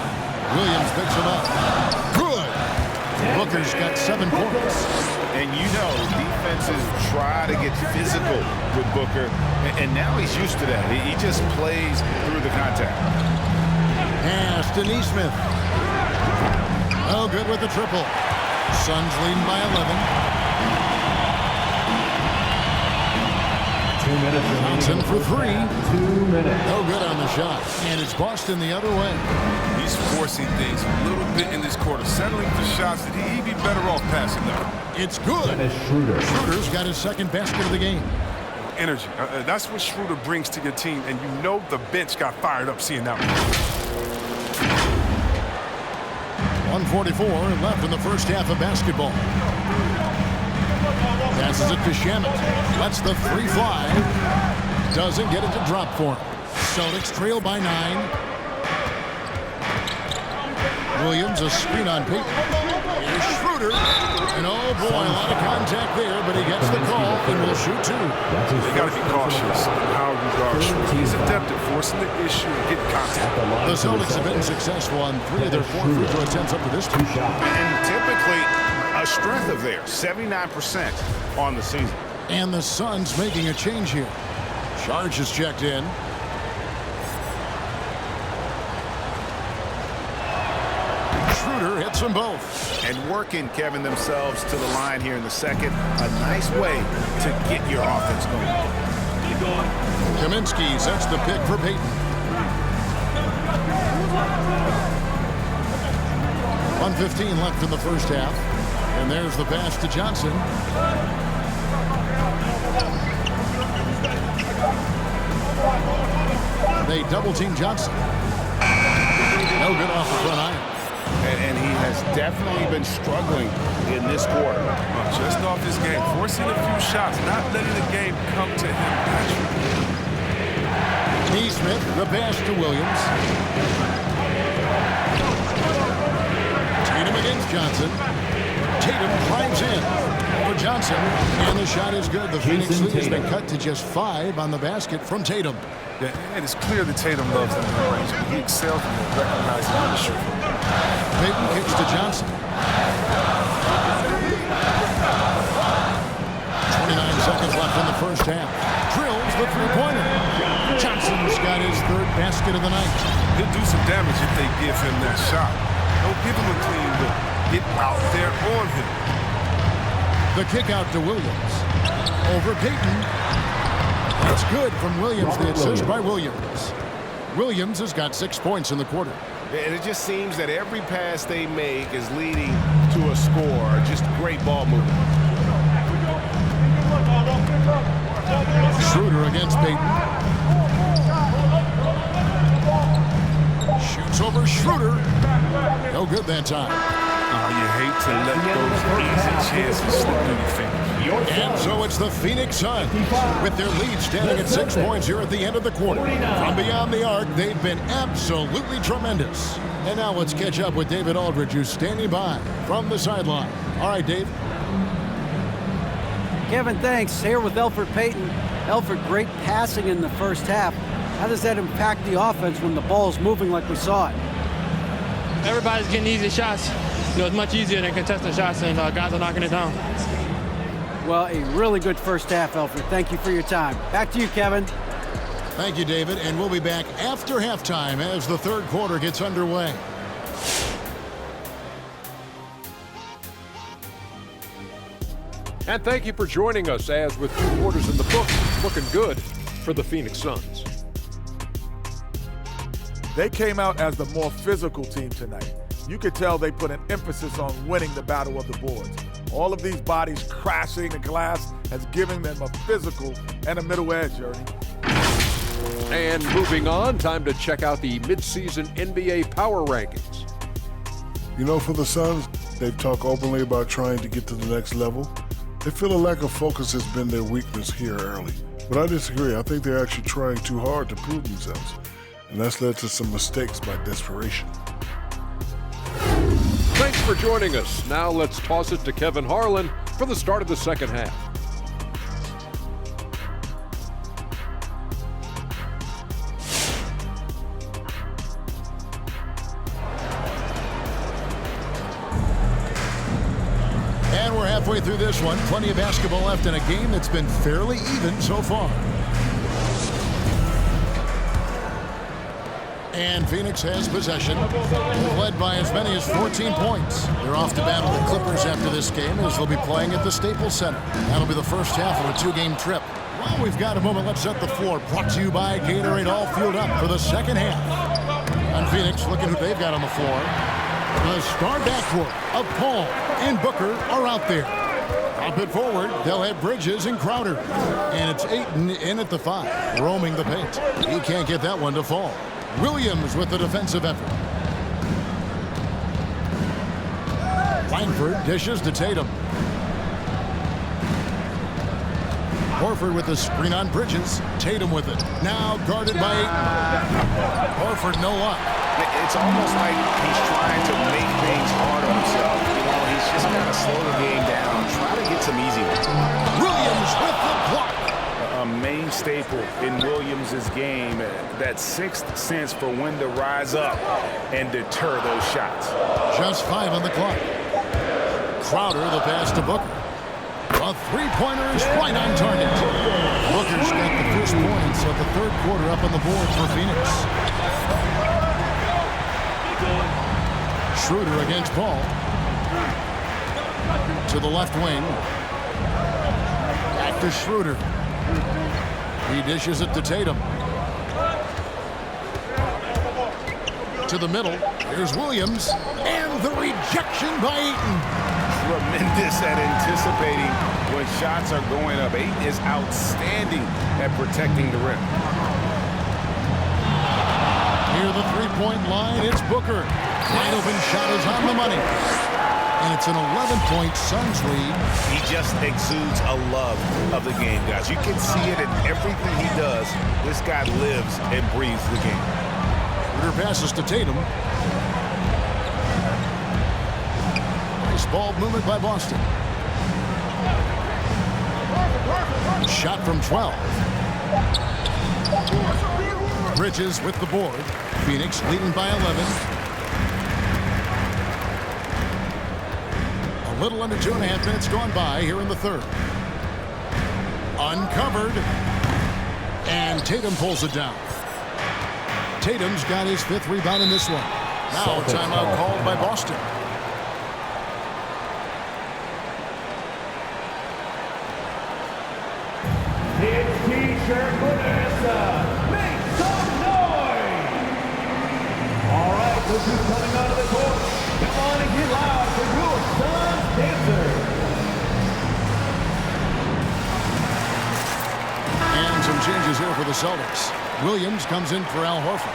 [SPEAKER 1] Williams picks him up. Good. Booker's got 7 points.
[SPEAKER 2] And you know, defenses try to get physical with Booker, and now he's used to that. He just plays through the contact.
[SPEAKER 1] Pass to Nesmith. Oh, good with the triple. Suns leading by 11.
[SPEAKER 5] 2 minutes
[SPEAKER 1] Johnson for 3.
[SPEAKER 5] 2 minutes.
[SPEAKER 1] No good on the shot. And it's Boston the other way.
[SPEAKER 4] He's forcing things a little bit in this quarter, settling for shots that he'd be better off passing them.
[SPEAKER 1] It's good.
[SPEAKER 5] Dennis Schroeder.
[SPEAKER 1] Schroeder's got his second basket of the game.
[SPEAKER 4] Energy. That's what Schroeder brings to your team, and you know the bench got fired up seeing that one.
[SPEAKER 1] 1:44 left in the first half of basketball. Passes it to Shannon. Lets the 3 fly. Doesn't get it to drop for him. Celtics trail by 9. Williams, a screen on Peyton. Here's Schroeder. And oh boy, a lot of contact there, but he gets the call and will shoot 2.
[SPEAKER 4] You got to be cautious in how you guard Schroeder. He's adept at forcing the issue and getting contact.
[SPEAKER 1] The Celtics have been successful on 3 of their 4 free throw attempts up to this point.
[SPEAKER 2] And typically a strength of theirs, 79% on the season.
[SPEAKER 1] And the Suns making a change here. Charge is checked in. Schroeder hits them both.
[SPEAKER 2] And working, Kevin, themselves to the line here in the second. A nice way to get your offense going.
[SPEAKER 1] Kaminsky sets the pick for Peyton. 1:15 left in the first half. And there's the pass to Johnson. They double-team Johnson. No good off the front iron.
[SPEAKER 2] And he has definitely been struggling in this quarter.
[SPEAKER 4] Just off his game, forcing a few shots, not letting the game come to him naturally.
[SPEAKER 1] Neesmith, the pass to Williams. Tatum against Johnson. Tatum drives in for Johnson, and the shot is good. The Phoenix lead has been cut to just 5 on the basket from Tatum.
[SPEAKER 4] Yeah, and it's clear that Tatum loves the mid-range. He excels in recognizing the shooter.
[SPEAKER 1] Payton kicks to Johnson. 29 seconds left in the first half. Drills the three-pointer. Johnson's got his 3rd basket of the night.
[SPEAKER 4] He'll do some damage if they give him that shot. Don't give him a clean look. Get out there on him.
[SPEAKER 1] The kick out to Williams. Over Payton. That's good from Williams. The assist by Williams. Williams has got 6 points in the quarter.
[SPEAKER 7] And it just seems that every pass they make is leading to a score. Just great ball movement.
[SPEAKER 1] Schroeder against Payton. Shoots over Schroeder. No good that time.
[SPEAKER 4] Oh, you hate to let those easy chances slip through your fingers.
[SPEAKER 1] And so it's the Phoenix Suns with their lead standing at 6 points here at the end of the quarter. From beyond the arc, they've been absolutely tremendous. And now let's catch up with David Aldridge, who's standing by from the sideline. All right, Dave.
[SPEAKER 3] Kevin, thanks. Here with Elfrid Payton. Elfrid, great passing in the first half. How does that impact the offense when the ball's moving like we saw it?
[SPEAKER 6] Everybody's getting easy shots. It's much easier than contesting shots, and guys are knocking it down.
[SPEAKER 3] Well, a really good first half, Elfrid. Thank you for your time. Back to you, Kevin.
[SPEAKER 1] Thank you, David. And we'll be back after halftime as the 3rd quarter gets underway.
[SPEAKER 9] And thank you for joining us as with 2 quarters in the book, looking good for the Phoenix Suns.
[SPEAKER 10] They came out as the more physical team tonight. You could tell they put an emphasis on winning the battle of the boards. All of these bodies crashing the glass has given them a physical and a middle edge, Ernie.
[SPEAKER 9] And moving on, time to check out the midseason NBA Power Rankings.
[SPEAKER 11] You know, for the Suns, they've talked openly about trying to get to the next level. They feel a lack of focus has been their weakness here early. But I disagree. I think they're actually trying too hard to prove themselves. And that's led to some mistakes by desperation.
[SPEAKER 9] Thanks for joining us. Now let's toss it to Kevin Harlan for the start of the second half.
[SPEAKER 1] And we're halfway through this one. Plenty of basketball left in a game that's been fairly even so far. And Phoenix has possession, led by as many as 14 points. They're off to battle the Clippers after this game as they'll be playing at the Staples Center. That'll be the first half of a 2-game trip. Well, we've got a moment. Let's set the floor. Brought to you by Gatorade, all fueled up for the second half. And Phoenix, looking who they've got on the floor. The star backcourt of Paul and Booker are out there. Up it forward, they'll have Bridges and Crowder. And it's Ayton in at the 5, roaming the paint. He can't get that one to fall. Williams with the defensive effort. Langford dishes to Tatum. Horford with the screen on Bridges. Tatum with it. Now guarded by Ayton. Horford no luck.
[SPEAKER 7] It's almost like he's trying to make things hard on himself. You know, he's just got to slow the game down. Try to get some easy ones.
[SPEAKER 1] Williams with the block.
[SPEAKER 2] A main staple in Williams' game, that 6th sense for when to rise up and deter those shots.
[SPEAKER 1] Just 5 on the clock. Crowder, the pass to Booker. A three-pointer is right on target. Booker's got the first points of the 3rd quarter up on the board for Phoenix. Schroeder against Paul. To the left wing. Back to Schroeder. He dishes it to Tatum. to the middle. Here's Williams, and the rejection by Ayton.
[SPEAKER 2] Tremendous at anticipating when shots are going up. Ayton is outstanding at protecting the rim.
[SPEAKER 1] Near the three-point line, it's Booker. Wide open shot is on the money. And it's an 11-point Suns lead.
[SPEAKER 7] He just exudes a love of the game, guys. You can see it in everything he does. This guy lives and breathes the game.
[SPEAKER 1] Schroeder passes to Tatum. Nice ball movement by Boston. Shot from 12. Bridges with the board. Phoenix leading by 11. A little under 2.5 minutes gone by here in the third. Uncovered. And Tatum pulls it down. Tatum's got his 5th rebound in this one. Now a timeout called by Boston.
[SPEAKER 5] It's T-shirt Bonanza. Make some noise! All right, look who's coming onto the court. Come on and get loud for your Suns dancers.
[SPEAKER 1] And some changes here for the Celtics. Williams comes in for Al Horford.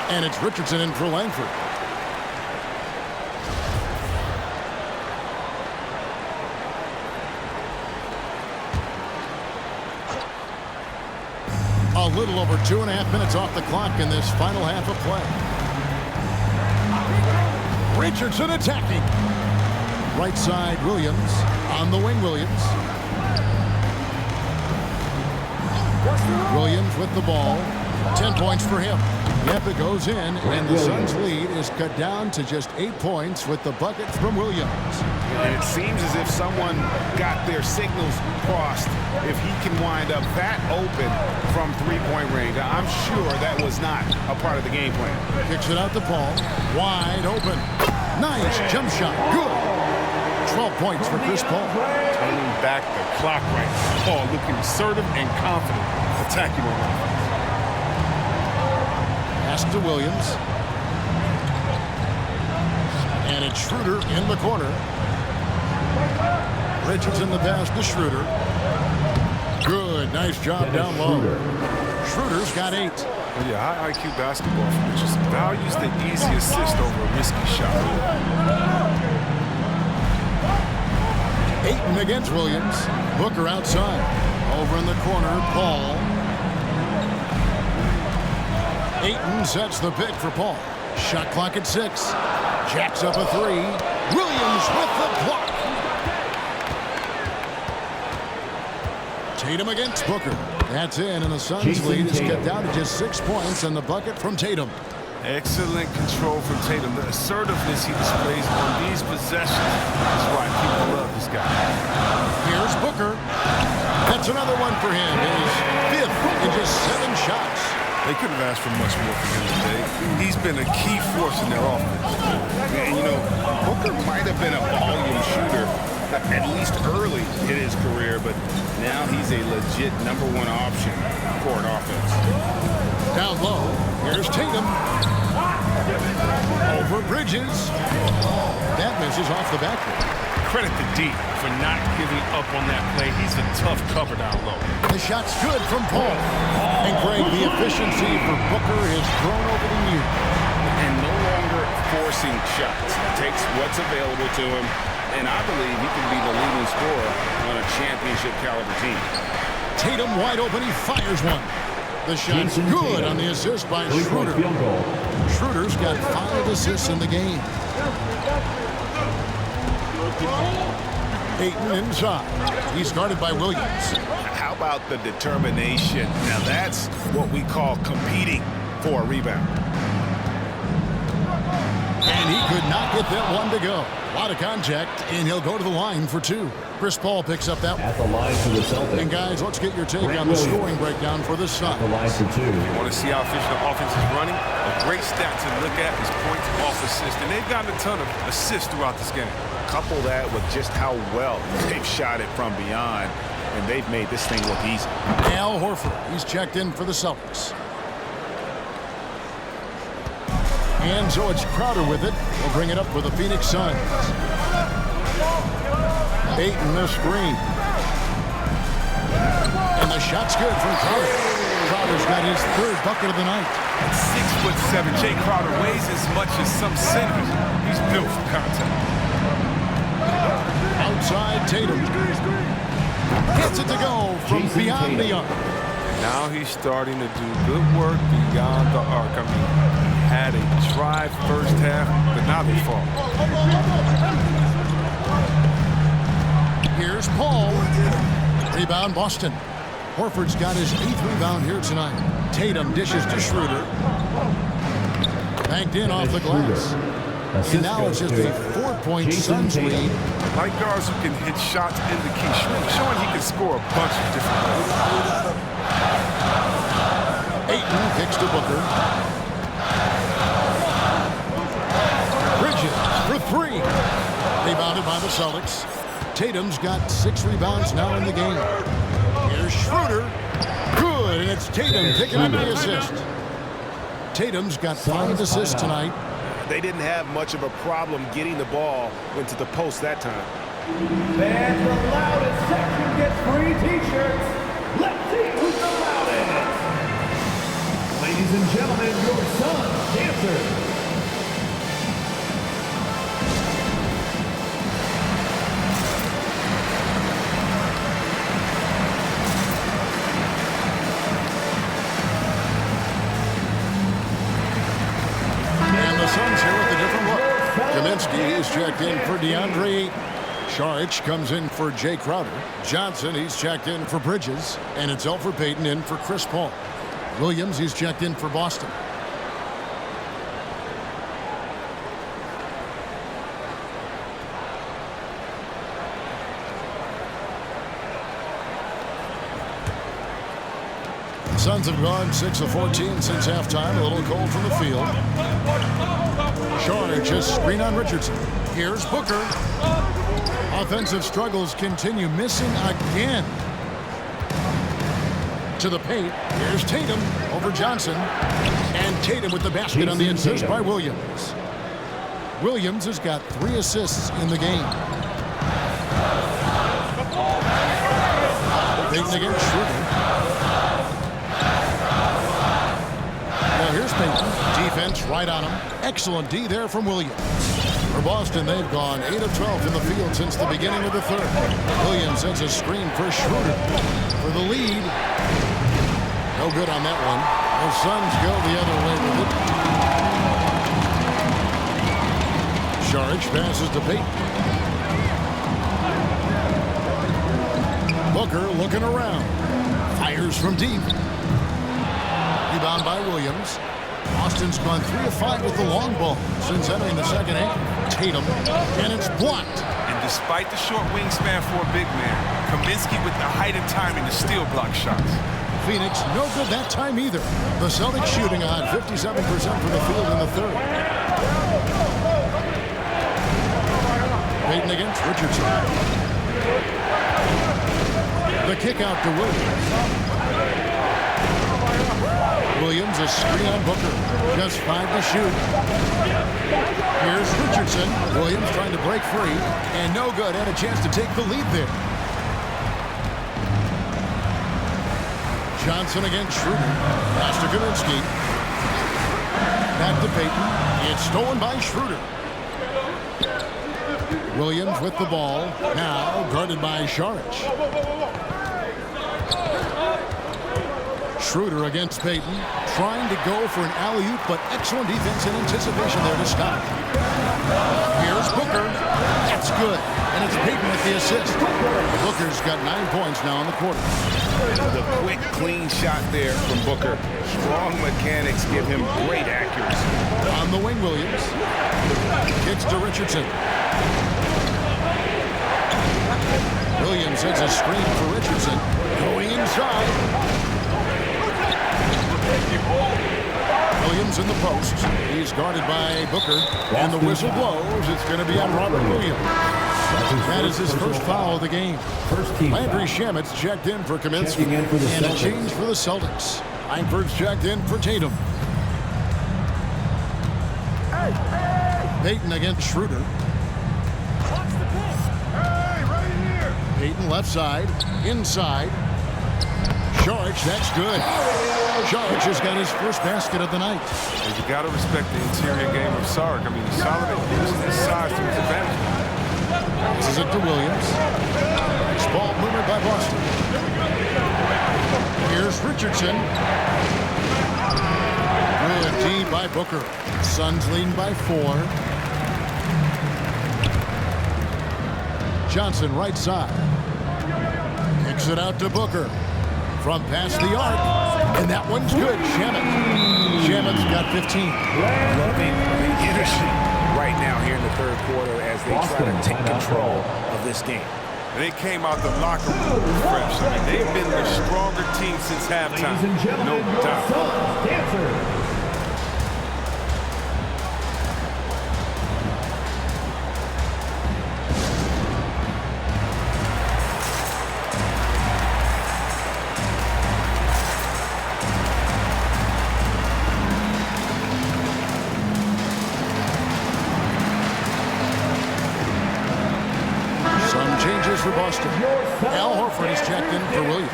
[SPEAKER 1] And it's Richardson in for Langford. A little over 2.5 minutes off the clock in this final half of play. Richardson attacking. Right side, Williams. On the wing, Williams. Williams with the ball. 10 points for him. Yep, it goes in, and the Suns' lead is cut down to just 8 points with the bucket from Williams.
[SPEAKER 2] And it seems as if someone got their signals crossed. If he can wind up that open from three-point range, I'm sure that was not a part of the game plan.
[SPEAKER 1] Kicks it out to Paul. Wide open. Nice jump shot. Good. 12 points for Chris Paul.
[SPEAKER 4] Turning back the clock right now. Paul looking assertive and confident, attacking on offense.
[SPEAKER 1] Pass to Williams. And it's Schroeder in the corner. Richardson the pass to Schroeder. Good. Nice job down low. Schroeder's got 8.
[SPEAKER 4] Well, yeah, high IQ basketball from Richardson. Values the easy assist over a risky shot.
[SPEAKER 1] Ayton against Williams. Booker outside. Over in the corner, Paul. Ayton sets the pick for Paul. Shot clock at 6. Jacks up a 3. Williams with the block. Tatum against Booker. That's in, and the Suns' lead is cut down to just 6 points, and the bucket from Tatum.
[SPEAKER 4] Excellent control from Tatum. The assertiveness he displays on these possessions is why people love this guy.
[SPEAKER 1] Here's Booker. That's another one for him. His 5th in just 7 shots.
[SPEAKER 4] They couldn't have asked for much more from him today. He's been a key force in their offense.
[SPEAKER 2] And, you know, Booker might have been a volume shooter, at least early in his career, but now he's a legit #1 option for an offense.
[SPEAKER 1] Down low, here's Tatum. Over Bridges. That misses off the backboard.
[SPEAKER 4] Credit to D for not giving up on that play. He's a tough cover down low.
[SPEAKER 1] The shot's good from Paul. And Greg, the efficiency for Booker has grown over the years.
[SPEAKER 2] And no longer forcing shots. Takes what's available to him, and I believe he can be the leading scorer on a championship caliber team.
[SPEAKER 1] Tatum wide open, he fires one. The shot's good on the assist by Schroeder. Schroeder's got 5 assists in the game. Ayton inside. He's guarded by Williams.
[SPEAKER 2] How about the determination? Now that's what we call competing for a rebound.
[SPEAKER 1] And he could not get that one to go. A lot of contact, and he'll go to the line for 2. Chris Paul picks up that one.
[SPEAKER 5] At the line for the Celtics.
[SPEAKER 1] And guys, let's get your take on the scoring breakdown for the Suns.
[SPEAKER 5] The line for 2.
[SPEAKER 4] You want to see how efficient the offense is running? A great stat to look at is points off assist, and they've gotten a ton of assists throughout this game.
[SPEAKER 2] Couple that with just how well they've shot it from beyond, and they've made this thing look easy.
[SPEAKER 1] Al Horford, he's checked in for the Celtics. And so it's Crowder with it. We'll bring it up for the Phoenix Suns. Ayton the screen. And the shot's good from Crowder. Crowder's got his third bucket of the night.
[SPEAKER 4] At 6'7", Jay Crowder weighs as much as some centers. He's built for contact.
[SPEAKER 1] Outside Tatum. Gets it to go from beyond the arc.
[SPEAKER 4] Now he's starting to do good work beyond the arc. I mean, he had a dry first half, but now they fall.
[SPEAKER 1] Here's Paul. Rebound Boston. Horford's got his 8th rebound here tonight. Tatum dishes to Schroeder. Banked in off the glass. And now it's just a 4-point Suns lead.
[SPEAKER 4] Like guards who can hit shots in the key, showing he can score a bunch of different ways.
[SPEAKER 1] Ayton kicks to Booker. Bridges for 3. Rebounded by the Celtics. Tatum's got 6 rebounds now in the game. Here's Schroeder. Good, and it's Tatum picking up the assist. Tatum's got 5 assists tonight.
[SPEAKER 7] They didn't have much of a problem getting the ball into the post that time.
[SPEAKER 5] And the loudest section gets free T-shirts. Let's see who's the loudest. Ladies and gentlemen, your Suns dancers.
[SPEAKER 1] Suns here with a different look. Kaminsky is checked in for DeAndre Ayton. Saric comes in for Jay Crowder. Johnson, he's checked in for Bridges. And it's Elfrid Payton in for Chris Paul. Williams, he's checked in for Boston. The Suns have gone 6 of 14 since halftime. A little cold from the field. Saric just screen on Richardson. Here's Booker. Offensive struggles continue, missing again. To the paint. Here's Tatum over Johnson. And Tatum with the basket on the assist by Williams. Williams has got 3 assists in the game. Payton against Schroeder. Here's Payton. Defense right on him. Excellent D there from Williams. For Boston, they've gone 8 of 12 in the field since the beginning of the third. Williams sends a screen for Schroeder for the lead. No good on that one. The Suns go the other way with it. Saric passes to Payton. Booker looking around. Fires from deep. Rebound by Williams. Boston's gone 3 of 5 with the long ball since entering the second half. Tatum, and it's blocked.
[SPEAKER 4] And despite the short wingspan for a big man, Kaminsky with the height and timing to still block shots.
[SPEAKER 1] Phoenix, no good that time either. The Celtics shooting on 57% from the field in the third. Payton against Richardson. The kick out to Williams. Williams, a screen on Booker. Just 5 to shoot. Here's Richardson. Williams trying to break free. And no good. Had a chance to take the lead there. Johnson against Schroeder. Pass to Kaminsky. Back to Payton. It's stolen by Schroeder. Williams with the ball. Now guarded by Saric. Schroeder against Payton, trying to go for an alley-oop, but excellent defense and anticipation there to stop. Here's Booker. That's good. And it's Payton with the assist. Booker's got 9 points now in the quarter.
[SPEAKER 7] The quick, clean shot there from Booker. Strong mechanics give him great accuracy.
[SPEAKER 1] On the wing, Williams. Kicks to Richardson. Williams hits a screen for Richardson. Going inside. Williams in the post. He's guarded by Booker. And the whistle blows. It's going to be on Robert Williams. That is his first foul of the game. Landry Shamet's checked in for Kaminsky. And a change for the Celtics. Langford's checked in for Tatum. Payton against Schroeder. Payton left side, inside. Sharge, that's good. Sharge has got his first basket of the night.
[SPEAKER 4] And you got to respect the interior game of Sark. I mean, he's solid at using his size to his advantage.
[SPEAKER 1] This is it to Williams. Next ball moved by Boston. Here's Richardson. Good D by Booker. Suns leading by 4. Johnson right side. Kicks it out to Booker. From past the arc. And that one's good. Shamit's got 15.
[SPEAKER 2] Loving the energy right now here in the third quarter as they try to take control of this game.
[SPEAKER 4] They came out the locker room refreshed. I mean, they've been the stronger team since halftime. No doubt.
[SPEAKER 1] For Boston. Al Horford is checked in for Williams.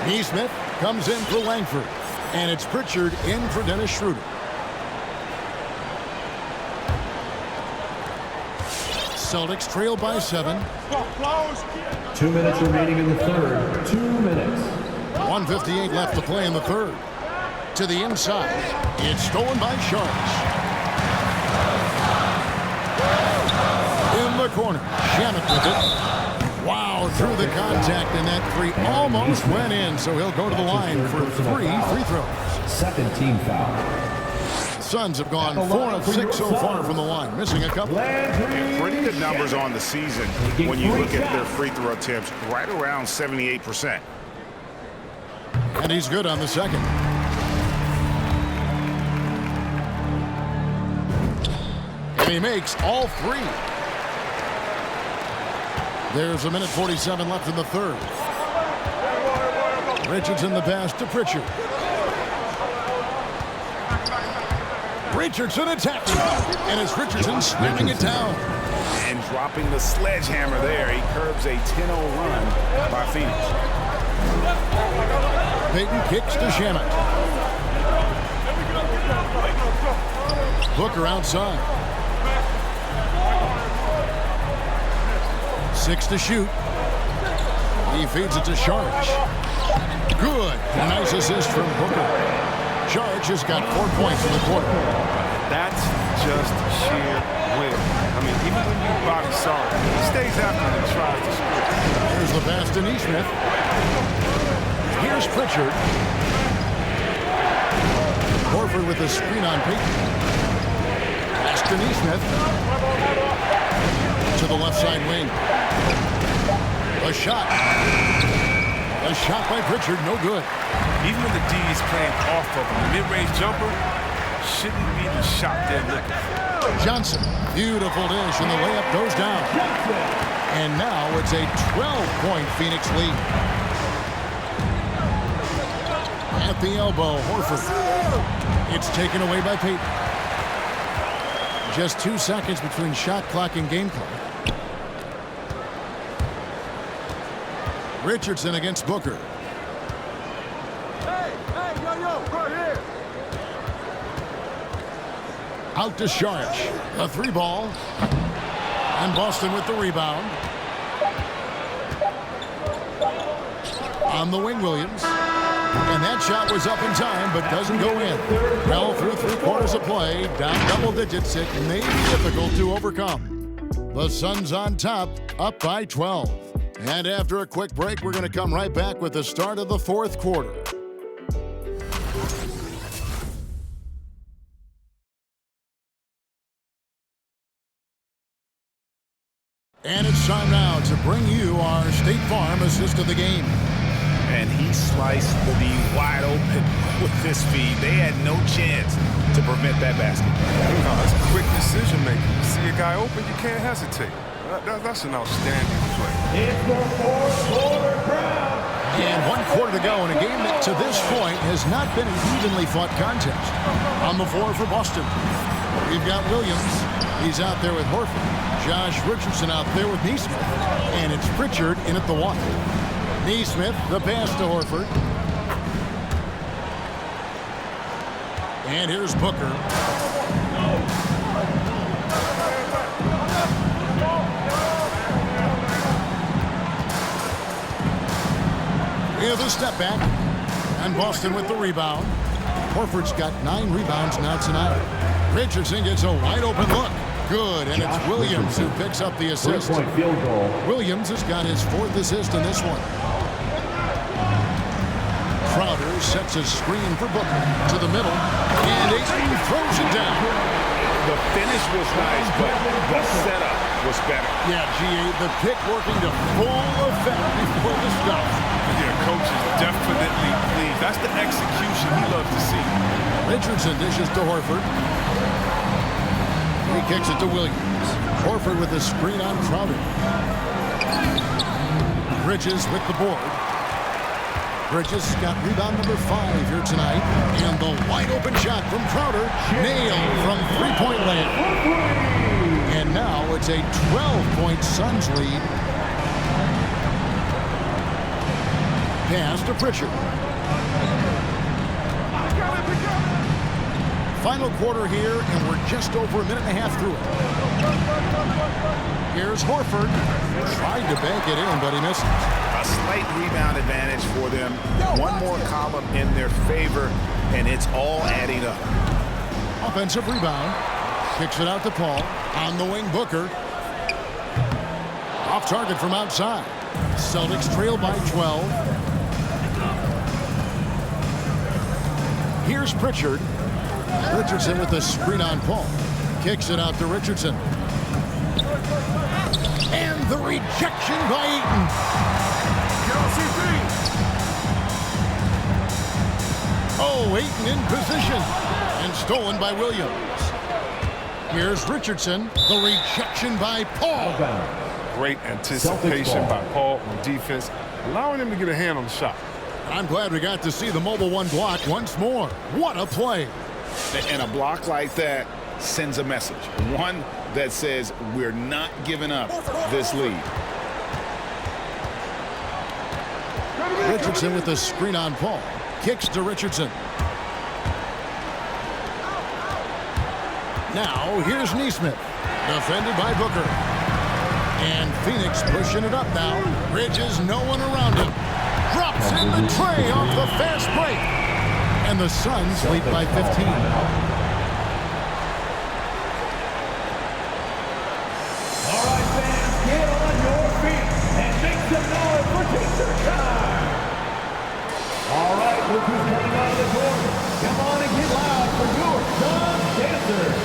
[SPEAKER 1] Neesmith comes in for Langford. And it's Pritchard in for Dennis Schroeder. Celtics trail by 7.
[SPEAKER 5] 2 minutes remaining in the third. 2 minutes.
[SPEAKER 1] 1:58 left to play in the third. To the inside. It's stolen by Sharks. In the corner. Shamit with it. Wow, through the contact, and that 3 almost went in, so he'll go to the line for 3 free throws.
[SPEAKER 5] Second team foul.
[SPEAKER 1] Suns have gone 4 of 6 so far from the line, missing a couple.
[SPEAKER 2] Pretty good numbers on the season when you look at their free throw attempts, right around 78%.
[SPEAKER 1] And he's good on the second. And he makes all 3. There's 1:47 left in the third. Richardson the pass to Pritchard. Richardson attacking. And it's Richardson slamming it down.
[SPEAKER 2] And dropping the sledgehammer there. He curbs a 10-0 run by Phoenix.
[SPEAKER 1] Payton kicks to Shamet. Booker outside. 6 to shoot. He feeds it to Sharge. Good. Nice assist from Booker. Sharge has got 4 points in the quarter.
[SPEAKER 4] That's just sheer will. I mean, even when you body Sark, he stays after and tries to score.
[SPEAKER 1] Here's the pass to Neesmith. Here's Pritchard. Horford with a screen on Payton. Pass to Neesmith. To the left side wing. A shot. A shot by Pritchard, no good.
[SPEAKER 4] Even when the D is playing off of him, the mid-range jumper shouldn't be the shot they're looking for.
[SPEAKER 1] Johnson, beautiful dish, and the layup goes down. And now it's a 12-point Phoenix lead. At the elbow, Horford. It's taken away by Payton. Just 2 seconds between shot clock and game clock. Richardson against Booker.
[SPEAKER 5] Hey, yo, right here.
[SPEAKER 1] Out to Sharge. A 3 ball. And Boston with the rebound. On the wing, Williams. And that shot was up in time, but doesn't go in. Well, through 3 quarters of play, down double digits, it may be difficult to overcome. The Suns on top, up by 12. And after a quick break, we're going to come right back with the start of the 4th quarter. And it's time now to bring you our State Farm assist of the game.
[SPEAKER 2] And he sliced the D wide open with this feed. They had no chance to prevent that basket.
[SPEAKER 4] That's quick decision making. You see a guy open, you can't hesitate. That's an outstanding play.
[SPEAKER 5] It's the 4th quarter crowd.
[SPEAKER 1] And 1 quarter to go in a game that to this point has not been an evenly fought contest. On the floor for Boston. We've got Williams. He's out there with Horford. Josh Richardson out there with Neesmith. And it's Pritchard in at the 1. Neesmith, the pass to Horford. And here's Booker. Here's a step back. And Boston with the rebound. Horford's got 9 rebounds now tonight. Richardson gets a wide open look. Good, and it's Williams who picks up the assist. Williams has got his 4th assist in this one. Crowder sets a screen for Booker to the middle, and Ayton throws it down.
[SPEAKER 2] The finish was nice, but the setup was better.
[SPEAKER 1] Yeah, G.A., the pick working to full effect before the stop.
[SPEAKER 4] Yeah, coach is definitely pleased. That's the execution he loves to see.
[SPEAKER 1] Richardson dishes to Horford. He kicks it to Williams. Horford with a screen on Crowder. Bridges with the board. Bridges got rebound number 5 here tonight. And the wide open shot from Crowder. Nailed from three-point land. And now it's a 12-point Suns lead. Pass to Pritchard. Final quarter here, and we're just over a minute and a half through it. Here's Horford. Tried to bank it in, but he misses.
[SPEAKER 2] A slight rebound advantage for them. One more column in their favor, and it's all adding up.
[SPEAKER 1] Offensive rebound. Kicks it out to Paul. On the wing, Booker. Off target from outside. Celtics trail by 12. Here's Pritchard. Richardson with the screen on Paul. Kicks it out to Richardson. And the rejection by Ayton. Oh, Ayton in position. And stolen by Williams. Here's Richardson. The rejection by Paul.
[SPEAKER 4] Great anticipation by Paul on defense, allowing him to get a hand on the shot.
[SPEAKER 1] I'm glad we got to see the mobile 1 block once more. What a play.
[SPEAKER 2] And a block like that sends a message. One that says we're not giving up this lead.
[SPEAKER 1] Richardson with the screen on Paul. Kicks to Richardson. Now here's Neesmith. Defended by Booker. And Phoenix pushing it up now. Bridges, no one around him. Drops in the tray off the fast break. And the Suns lead by 15.
[SPEAKER 5] All right, fans, get on your feet and make some noise for teacher time. All right, look who's coming out of the court. Come on and get loud for your Suns dancers.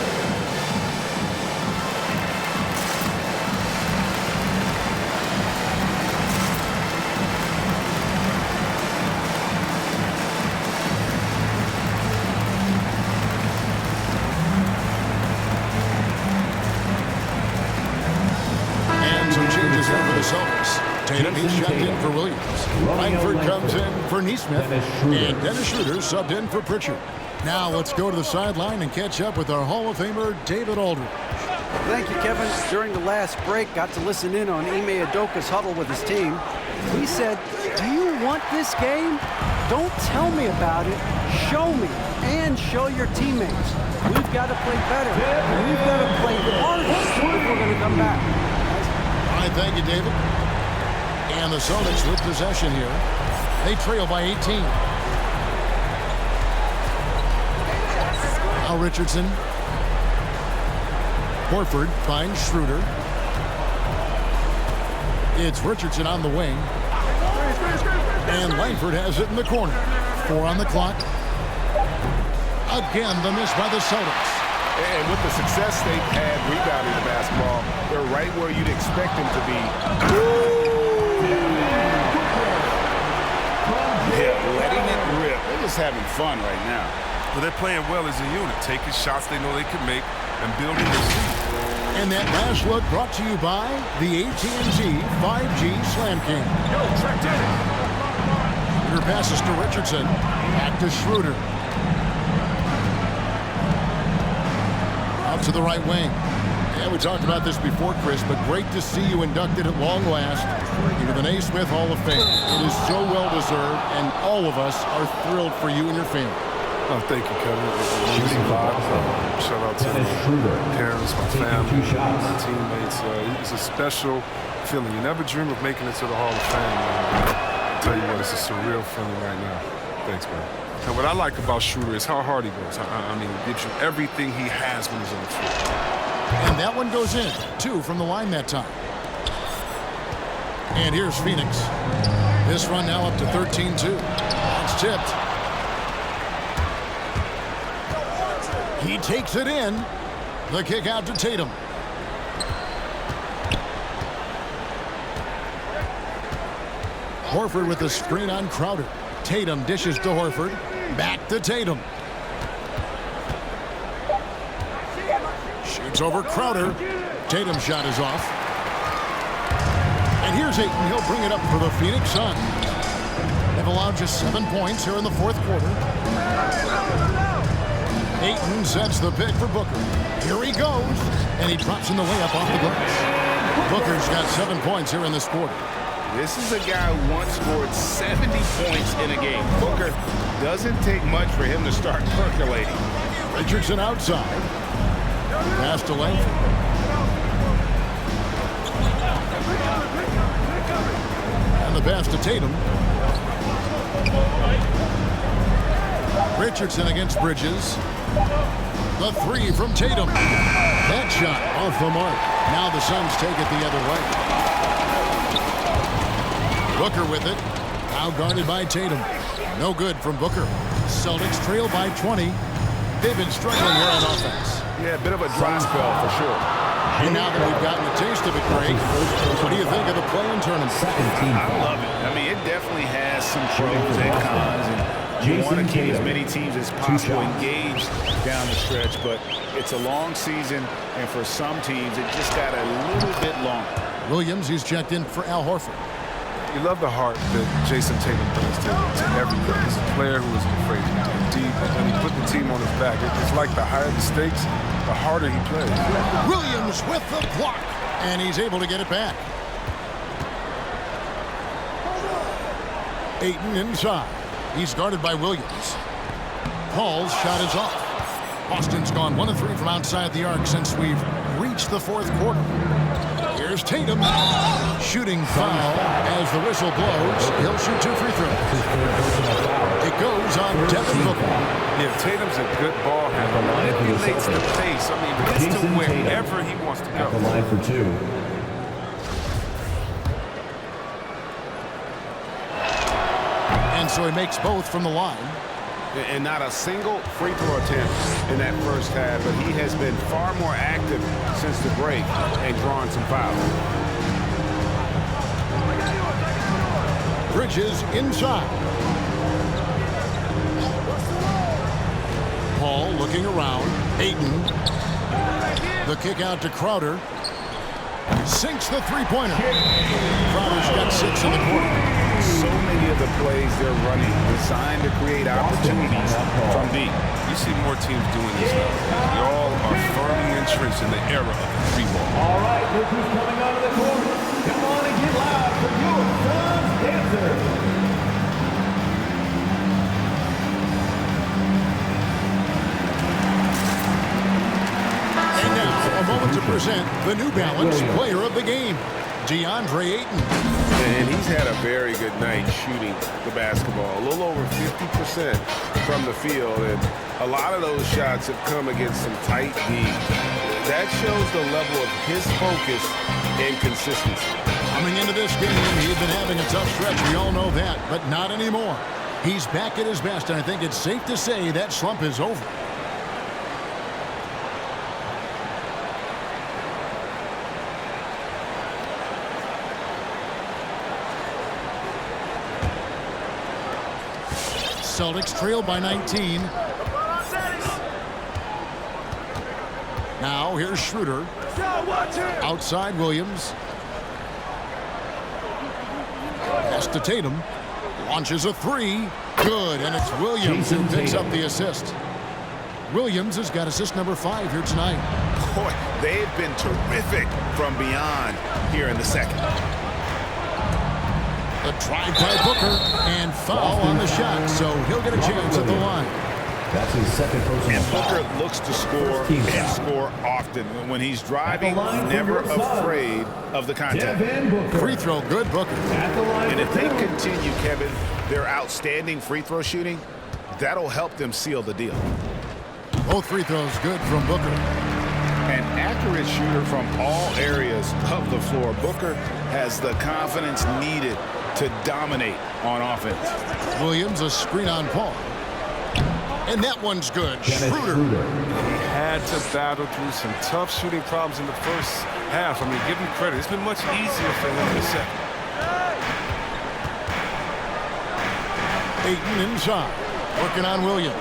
[SPEAKER 1] Tatum, he's checked in for Williams. Langford comes in for Neesmith. And Dennis Schroeder subbed in for Pritchard. Now let's go to the sideline and catch up with our Hall of Famer, David Aldridge.
[SPEAKER 3] Thank you, Kevin. During the last break, got to listen in on Ime Udoka's huddle with his team. He said, "Do you want this game? Don't tell me about it. Show me and show your teammates. We've got to play better. We've got to play harder if we're going to come back."
[SPEAKER 1] All right, thank you, David. And the Celtics with possession here. They trail by 18. Now Richardson. Horford finds Schroeder. It's Richardson on the wing. And Langford has it in the corner. 4 on the clock. Again, the miss by the Celtics.
[SPEAKER 7] And with the success they've had rebounding the basketball, they're right where you'd expect them to be.
[SPEAKER 2] Yeah, letting it rip. They're just having fun right now.
[SPEAKER 4] Well, they're playing well as a unit, taking shots they know they can make and building their lead.
[SPEAKER 1] And that last look brought to you by the AT&T 5G Slam King.
[SPEAKER 4] Yo, checked in.
[SPEAKER 1] Your passes to Richardson. Back to Schroeder. Out to the right wing. Yeah, we talked about this before, Chris, but great to see you inducted at long last into the Naismith Hall of Fame. It is so well-deserved, and all of us are thrilled for you and your family.
[SPEAKER 4] Oh, thank you, Kevin. It means a lot. Shout out to my parents, my family, my teammates. It's a special feeling. You never dream of making it to the Hall of Fame. I'll tell you what, it's a surreal feeling right now. Thanks, man. And what I like about Schroeder is how hard he goes. I mean, he gives you everything he has when he's on the floor.
[SPEAKER 1] And that one goes in. 2 from the line that time. And here's Phoenix. This run now up to 13-2. It's tipped. He takes it in. The kick out to Tatum. Horford with the screen on Crowder. Tatum dishes to Horford. Back to Tatum. Shoots over Crowder. Tatum's shot is off. And here's Ayton. He'll bring it up for the Phoenix Suns. They've allowed just 7 points here in the fourth quarter. Ayton sets the pick for Booker. Here he goes. And he drops in the layup off the glass. Booker's got 7 points here in this quarter.
[SPEAKER 2] This is a guy who once scored 70 points in a game. Booker doesn't take much for him to start percolating.
[SPEAKER 1] Richardson outside. Pass to Langford. And the pass to Tatum. Richardson against Bridges. The 3 from Tatum. That shot off the mark. Now the Suns take it the other way. Booker with it. Now guarded by Tatum. No good from Booker. Celtics trail by 20. They've been struggling here on offense.
[SPEAKER 2] Yeah, a bit of a dry spell for sure.
[SPEAKER 1] And now that we've gotten a taste of it, Greg, what do you think of the play-in tournament?
[SPEAKER 2] I love it. I mean, it definitely has some pros and cons. And you want to keep as many teams as possible engaged down the stretch. But it's a long season, and for some teams, it just got a little bit longer.
[SPEAKER 1] Williams, he's checked in for Al Horford.
[SPEAKER 4] You love the heart that Jason Tatum brings to everything. He's a player who isn't afraid to go deep, and he put the team on his back. It's like the higher the stakes, the harder he plays.
[SPEAKER 1] Williams with the block, and he's able to get it back. Ayton inside. He's guarded by Williams. Paul's shot is off. Boston's gone 1 of 3 from outside the arc since we've reached the fourth quarter. Here's Tatum. Shooting foul as the whistle blows. He'll shoot 2 free throws. It goes on Devin Booker.
[SPEAKER 4] Yeah, Tatum's a good ball handler. Manipulates the pace. I mean, gets to wherever he wants to go.
[SPEAKER 5] At the line for 2.
[SPEAKER 1] And so he makes both from the line.
[SPEAKER 2] And not a single free throw attempt in that first half, but he has been far more active since the break and drawing some fouls.
[SPEAKER 1] Bridges inside. Paul looking around. Ayton. The kick out to Crowder. Sinks the three-pointer. Crowder's got 6 in the quarter.
[SPEAKER 2] So many of the plays they're running designed to create opportunities from deep.
[SPEAKER 4] You see more teams doing this now. We all are firmly entrenched in the era of the free ball.
[SPEAKER 5] All right, look who's coming out of the court. Come on and get loud for your Suns Dancers.
[SPEAKER 1] And now, a moment to present the New Balance Player of the Game, DeAndre Ayton.
[SPEAKER 2] And he's had a very good night shooting the basketball. A little over 50% from the field. And a lot of those shots have come against some tight D. That shows the level of his focus and consistency.
[SPEAKER 1] Coming into this game, he had been having a tough stretch. We all know that, but not anymore. He's back at his best, and I think it's safe to say that slump is over. Celtics trail by 19. Now here's Schroeder. Outside Williams. Pass to Tatum. Launches a 3. Good, and it's Williams who picks up the assist. Williams has got assist number 5 here tonight.
[SPEAKER 2] Boy, they've been terrific from beyond here in the second.
[SPEAKER 1] The drive by Booker, and foul on the shot, so he'll get a chance at the line.
[SPEAKER 5] That's his second personal
[SPEAKER 2] And
[SPEAKER 5] foul.
[SPEAKER 2] Booker looks to score and score often. When he's driving, never afraid of the contact.
[SPEAKER 1] Free throw, good, Booker.
[SPEAKER 2] And if they continue, Kevin, their outstanding free throw shooting, that'll help them seal the deal.
[SPEAKER 1] Both free throws good from Booker.
[SPEAKER 2] An accurate shooter from all areas of the floor. Booker has the confidence needed to dominate on offense.
[SPEAKER 1] Williams, a screen on Paul. And that one's good. Schroeder.
[SPEAKER 4] He had to battle through some tough shooting problems in the first half. I mean, give him credit. It's been much easier for him in the second.
[SPEAKER 1] Ayton inside. Working on Williams.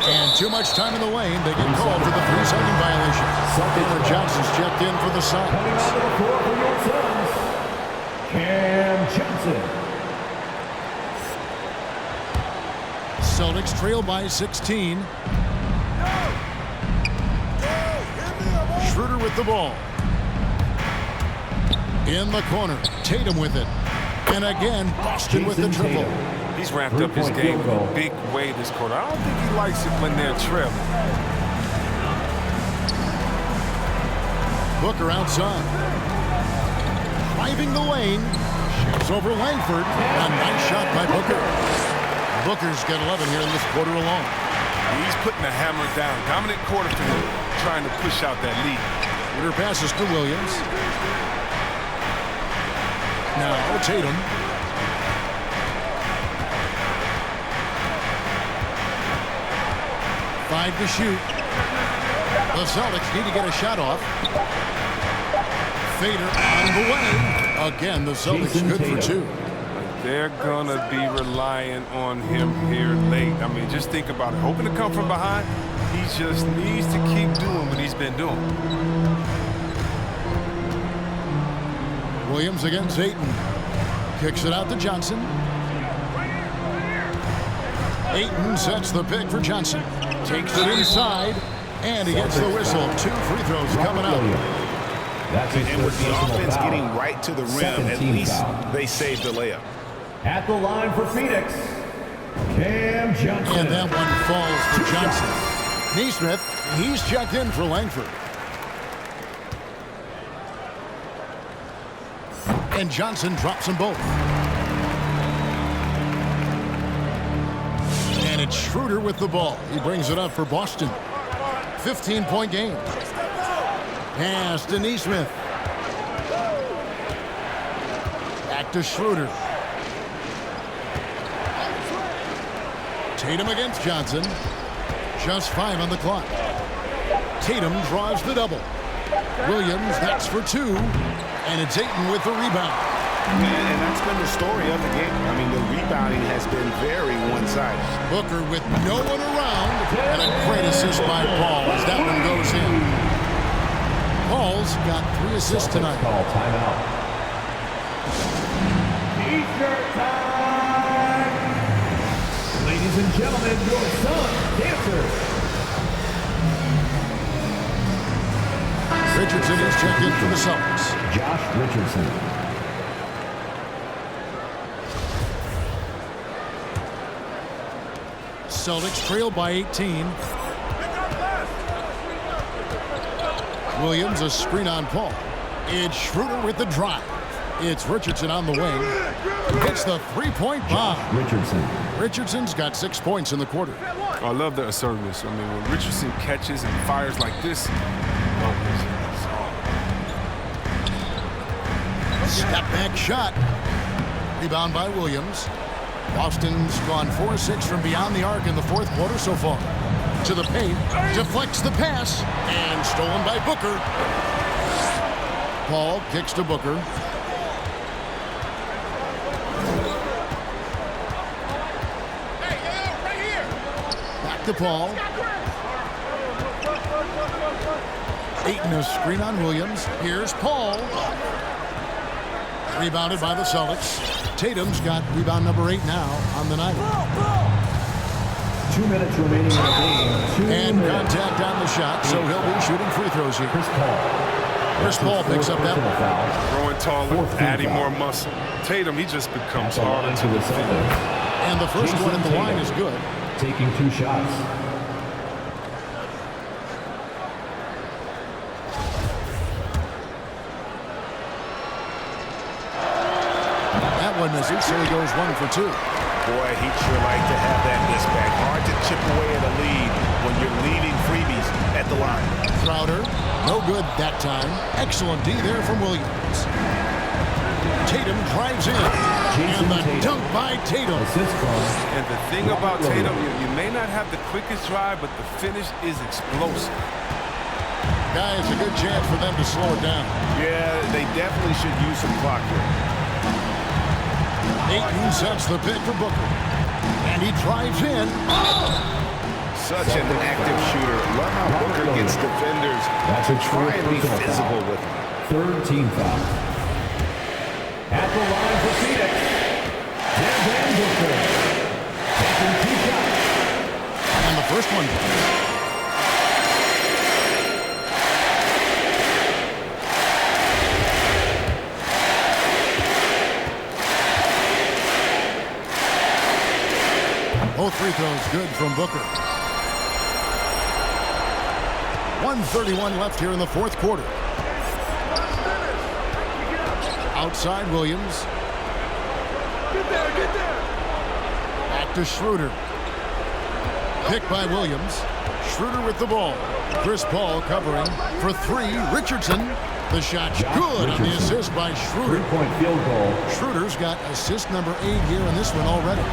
[SPEAKER 1] And too much time in the lane. They get called for the 3-second violation. Taylor Johnson's checked in for the Suns.
[SPEAKER 5] Coming onto the floor for your Suns, Cam Johnson.
[SPEAKER 1] Celtics trail by 16. Schroeder with the ball. In the corner. Tatum with it. And again, Boston with the triple.
[SPEAKER 4] He's ramped up his game in a big way this quarter. I don't think he likes it when they're trailing.
[SPEAKER 1] Booker outside. Driving the lane. Shoots over Langford. A nice shot by Booker. Booker's got 11 here in this quarter alone.
[SPEAKER 4] He's putting the hammer down. Dominant quarter for him, trying to push out that lead.
[SPEAKER 1] Schroeder passes to Williams. Now Tatum. Five to shoot. The Celtics need to get a shot off. Fader on the way. Again, the Celtics good for two.
[SPEAKER 4] They're going to be relying on him here late. I mean, just think about it. Hoping to come from behind, he just needs to keep doing what he's been doing.
[SPEAKER 1] Williams against Ayton. Kicks it out to Johnson. Ayton sets the pick for Johnson. Takes it inside, and he gets the whistle. 2 free throws coming up.
[SPEAKER 2] And with the offense getting right to the rim, at least they saved the layup.
[SPEAKER 5] At the line for Phoenix, Cam Johnson.
[SPEAKER 1] And that one falls for Johnson. Neesmith, he's checked in for Langford. And Johnson drops them both. And it's Schroeder with the ball. He brings it up for Boston. 15-point game. Pass to Neesmith. Back to Schroeder. Tatum against Johnson. Just 5 on the clock. Tatum draws the double. Williams next for 2. And it's Ayton with the rebound.
[SPEAKER 2] And that's been the story of the game. I mean, the rebounding has been very one-sided.
[SPEAKER 1] Booker with no one around. And a great assist by Paul as that one goes in. Paul's got 3 assists tonight.
[SPEAKER 5] Call timeout. T-shirt time. Ladies and gentlemen, your Sun dancers.
[SPEAKER 1] Richardson is checked in for the Celtics.
[SPEAKER 5] Josh Richardson.
[SPEAKER 1] Celtics trail by 18. Williams a screen on Paul. It's Schroeder with the drive. It's Richardson on the wing. Gets the 3-point bomb. Richardson's got 6 points in the quarter.
[SPEAKER 4] I love the assertiveness. I mean, when Richardson catches and fires like this,
[SPEAKER 1] Step back shot. Rebound by Williams. Boston's gone 4-6 from beyond the arc in the 4th quarter so far. To the paint, deflects the pass, and stolen by Booker. Paul kicks to Booker. Back to Paul. Ayton a screen on Williams. Here's Paul. Rebounded by the Celtics. Tatum's got rebound number 8 now on the night.
[SPEAKER 5] 2 minutes remaining in the game.
[SPEAKER 1] And contact on the shot, so he'll be shooting free throws here. Chris Paul picks up that one.
[SPEAKER 4] Growing taller, adding more muscle. Tatum, he just becomes harder to defend.
[SPEAKER 1] And the first one at the line is good.
[SPEAKER 5] Taking 2 shots.
[SPEAKER 1] That one misses, so he goes 1 for 2.
[SPEAKER 7] Boy, he'd sure like to have that misback. Hard to chip away at a lead when you're leaving freebies at the line.
[SPEAKER 1] Crowder, no good that time. Excellent D there from Williams. Tatum drives in. And the dunk by Tatum.
[SPEAKER 4] And the thing about Tatum, you may not have the quickest drive, but the finish is explosive.
[SPEAKER 1] Guys, a good chance for them to slow it down.
[SPEAKER 7] Yeah, they definitely should use some clock here.
[SPEAKER 1] Ayton sets the pick for Booker. And he drives in.
[SPEAKER 7] Such an active shooter. Love how Booker gets defenders to try and be physical with him.
[SPEAKER 5] Third team foul. At the line for Phoenix, Devin Booker. Taking 2 shots.
[SPEAKER 1] And the first one. Both free throws good from Booker. 1:31 left here in the fourth quarter. Outside Williams.
[SPEAKER 4] Get there.
[SPEAKER 1] Back to Schroeder. Picked by Williams. Schroeder with the ball. Chris Paul covering for 3. Richardson. The shot's good on the assist by Schroeder.
[SPEAKER 5] 3-point field goal.
[SPEAKER 1] Schroeder's got assist number 8 here in this one already.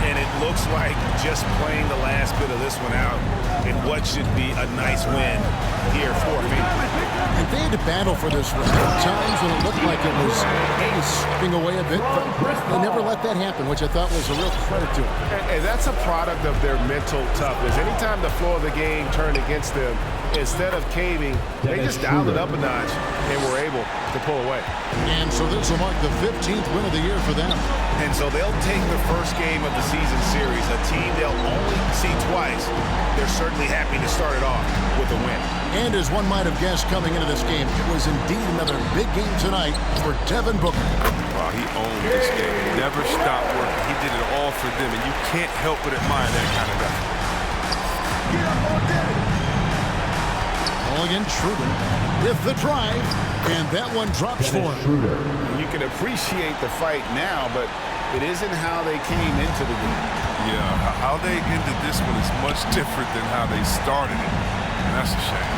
[SPEAKER 7] And it looks like just playing the last bit of this one out in what should be a nice win here for Phoenix.
[SPEAKER 1] And they had to battle for this one. There were times when it looked like it was slipping away a bit, but they never let that happen, which I thought was a real credit to them.
[SPEAKER 7] And that's a product of their mental toughness. Anytime the flow of the game turned against them, instead of caving, they just dialed it up a notch and were able to pull away.
[SPEAKER 1] And so this will mark the 15th win of the year for them.
[SPEAKER 7] And so they'll take the first game of the season series, a team they'll only see twice. They're certainly happy to start it off with a win.
[SPEAKER 1] And as one might have guessed coming into this game, it was indeed another big game tonight for Devin Booker.
[SPEAKER 4] Wow, he owned this game. He never stopped working. He did it all for them, and you can't help but admire that kind of guy.
[SPEAKER 1] Again, Schroeder with the drive, and that one drops for him.
[SPEAKER 7] You can appreciate the fight now, but it isn't how they came into the game.
[SPEAKER 4] Yeah, how they ended this one is much different than how they started it, and that's a shame.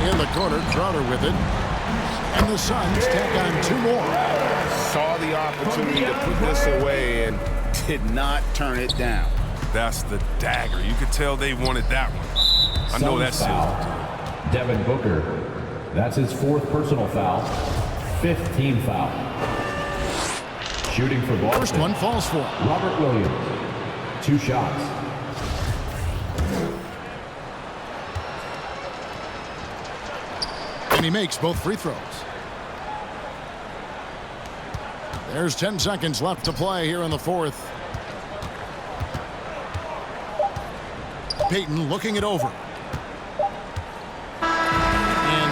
[SPEAKER 1] In the corner, Crowder with it, and the Suns tack on 2 more.
[SPEAKER 7] Saw the opportunity to put this away and did not turn it down.
[SPEAKER 4] That's the dagger. You could tell they wanted that one. I know that's it.
[SPEAKER 5] Devin Booker. That's his 4th personal foul. 5th team foul. Shooting for Boston.
[SPEAKER 1] First one falls for him.
[SPEAKER 5] Robert Williams. 2 shots.
[SPEAKER 1] And he makes both free throws. There's 10 seconds left to play here in the fourth. Payton looking it over.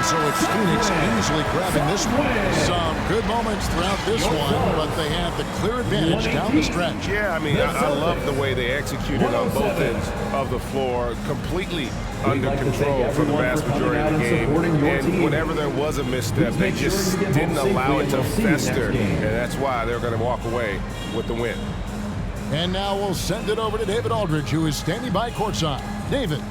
[SPEAKER 1] So it's Phoenix easily grabbing this one. Some good moments throughout this one, but they have the clear advantage down the stretch.
[SPEAKER 7] Yeah, I mean, I love the way they executed on both ends of the floor, completely under control for the vast majority of the game. And whenever there was a misstep, they just didn't allow it to fester, and that's why they're going to walk away with the win.
[SPEAKER 1] And now we'll send it over to David Aldridge, who is standing by courtside. David.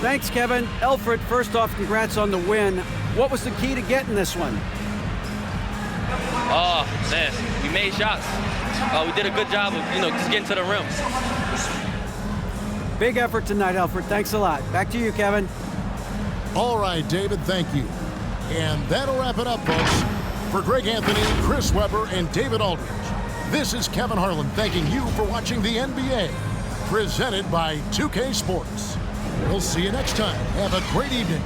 [SPEAKER 3] Thanks, Kevin. Elfrid, first off, congrats on the win. What was the key to getting this one?
[SPEAKER 12] Oh, man, we made shots. We did a good job of, just getting to the rim.
[SPEAKER 3] Big effort tonight, Elfrid. Thanks a lot. Back to you, Kevin.
[SPEAKER 1] All right, David, thank you. And that'll wrap it up, folks. For Greg Anthony, Chris Webber, and David Aldridge, this is Kevin Harlan thanking you for watching the NBA, presented by 2K Sports. We'll see you next time. Have a great evening.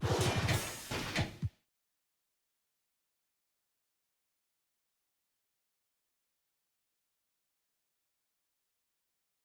[SPEAKER 5] Suns.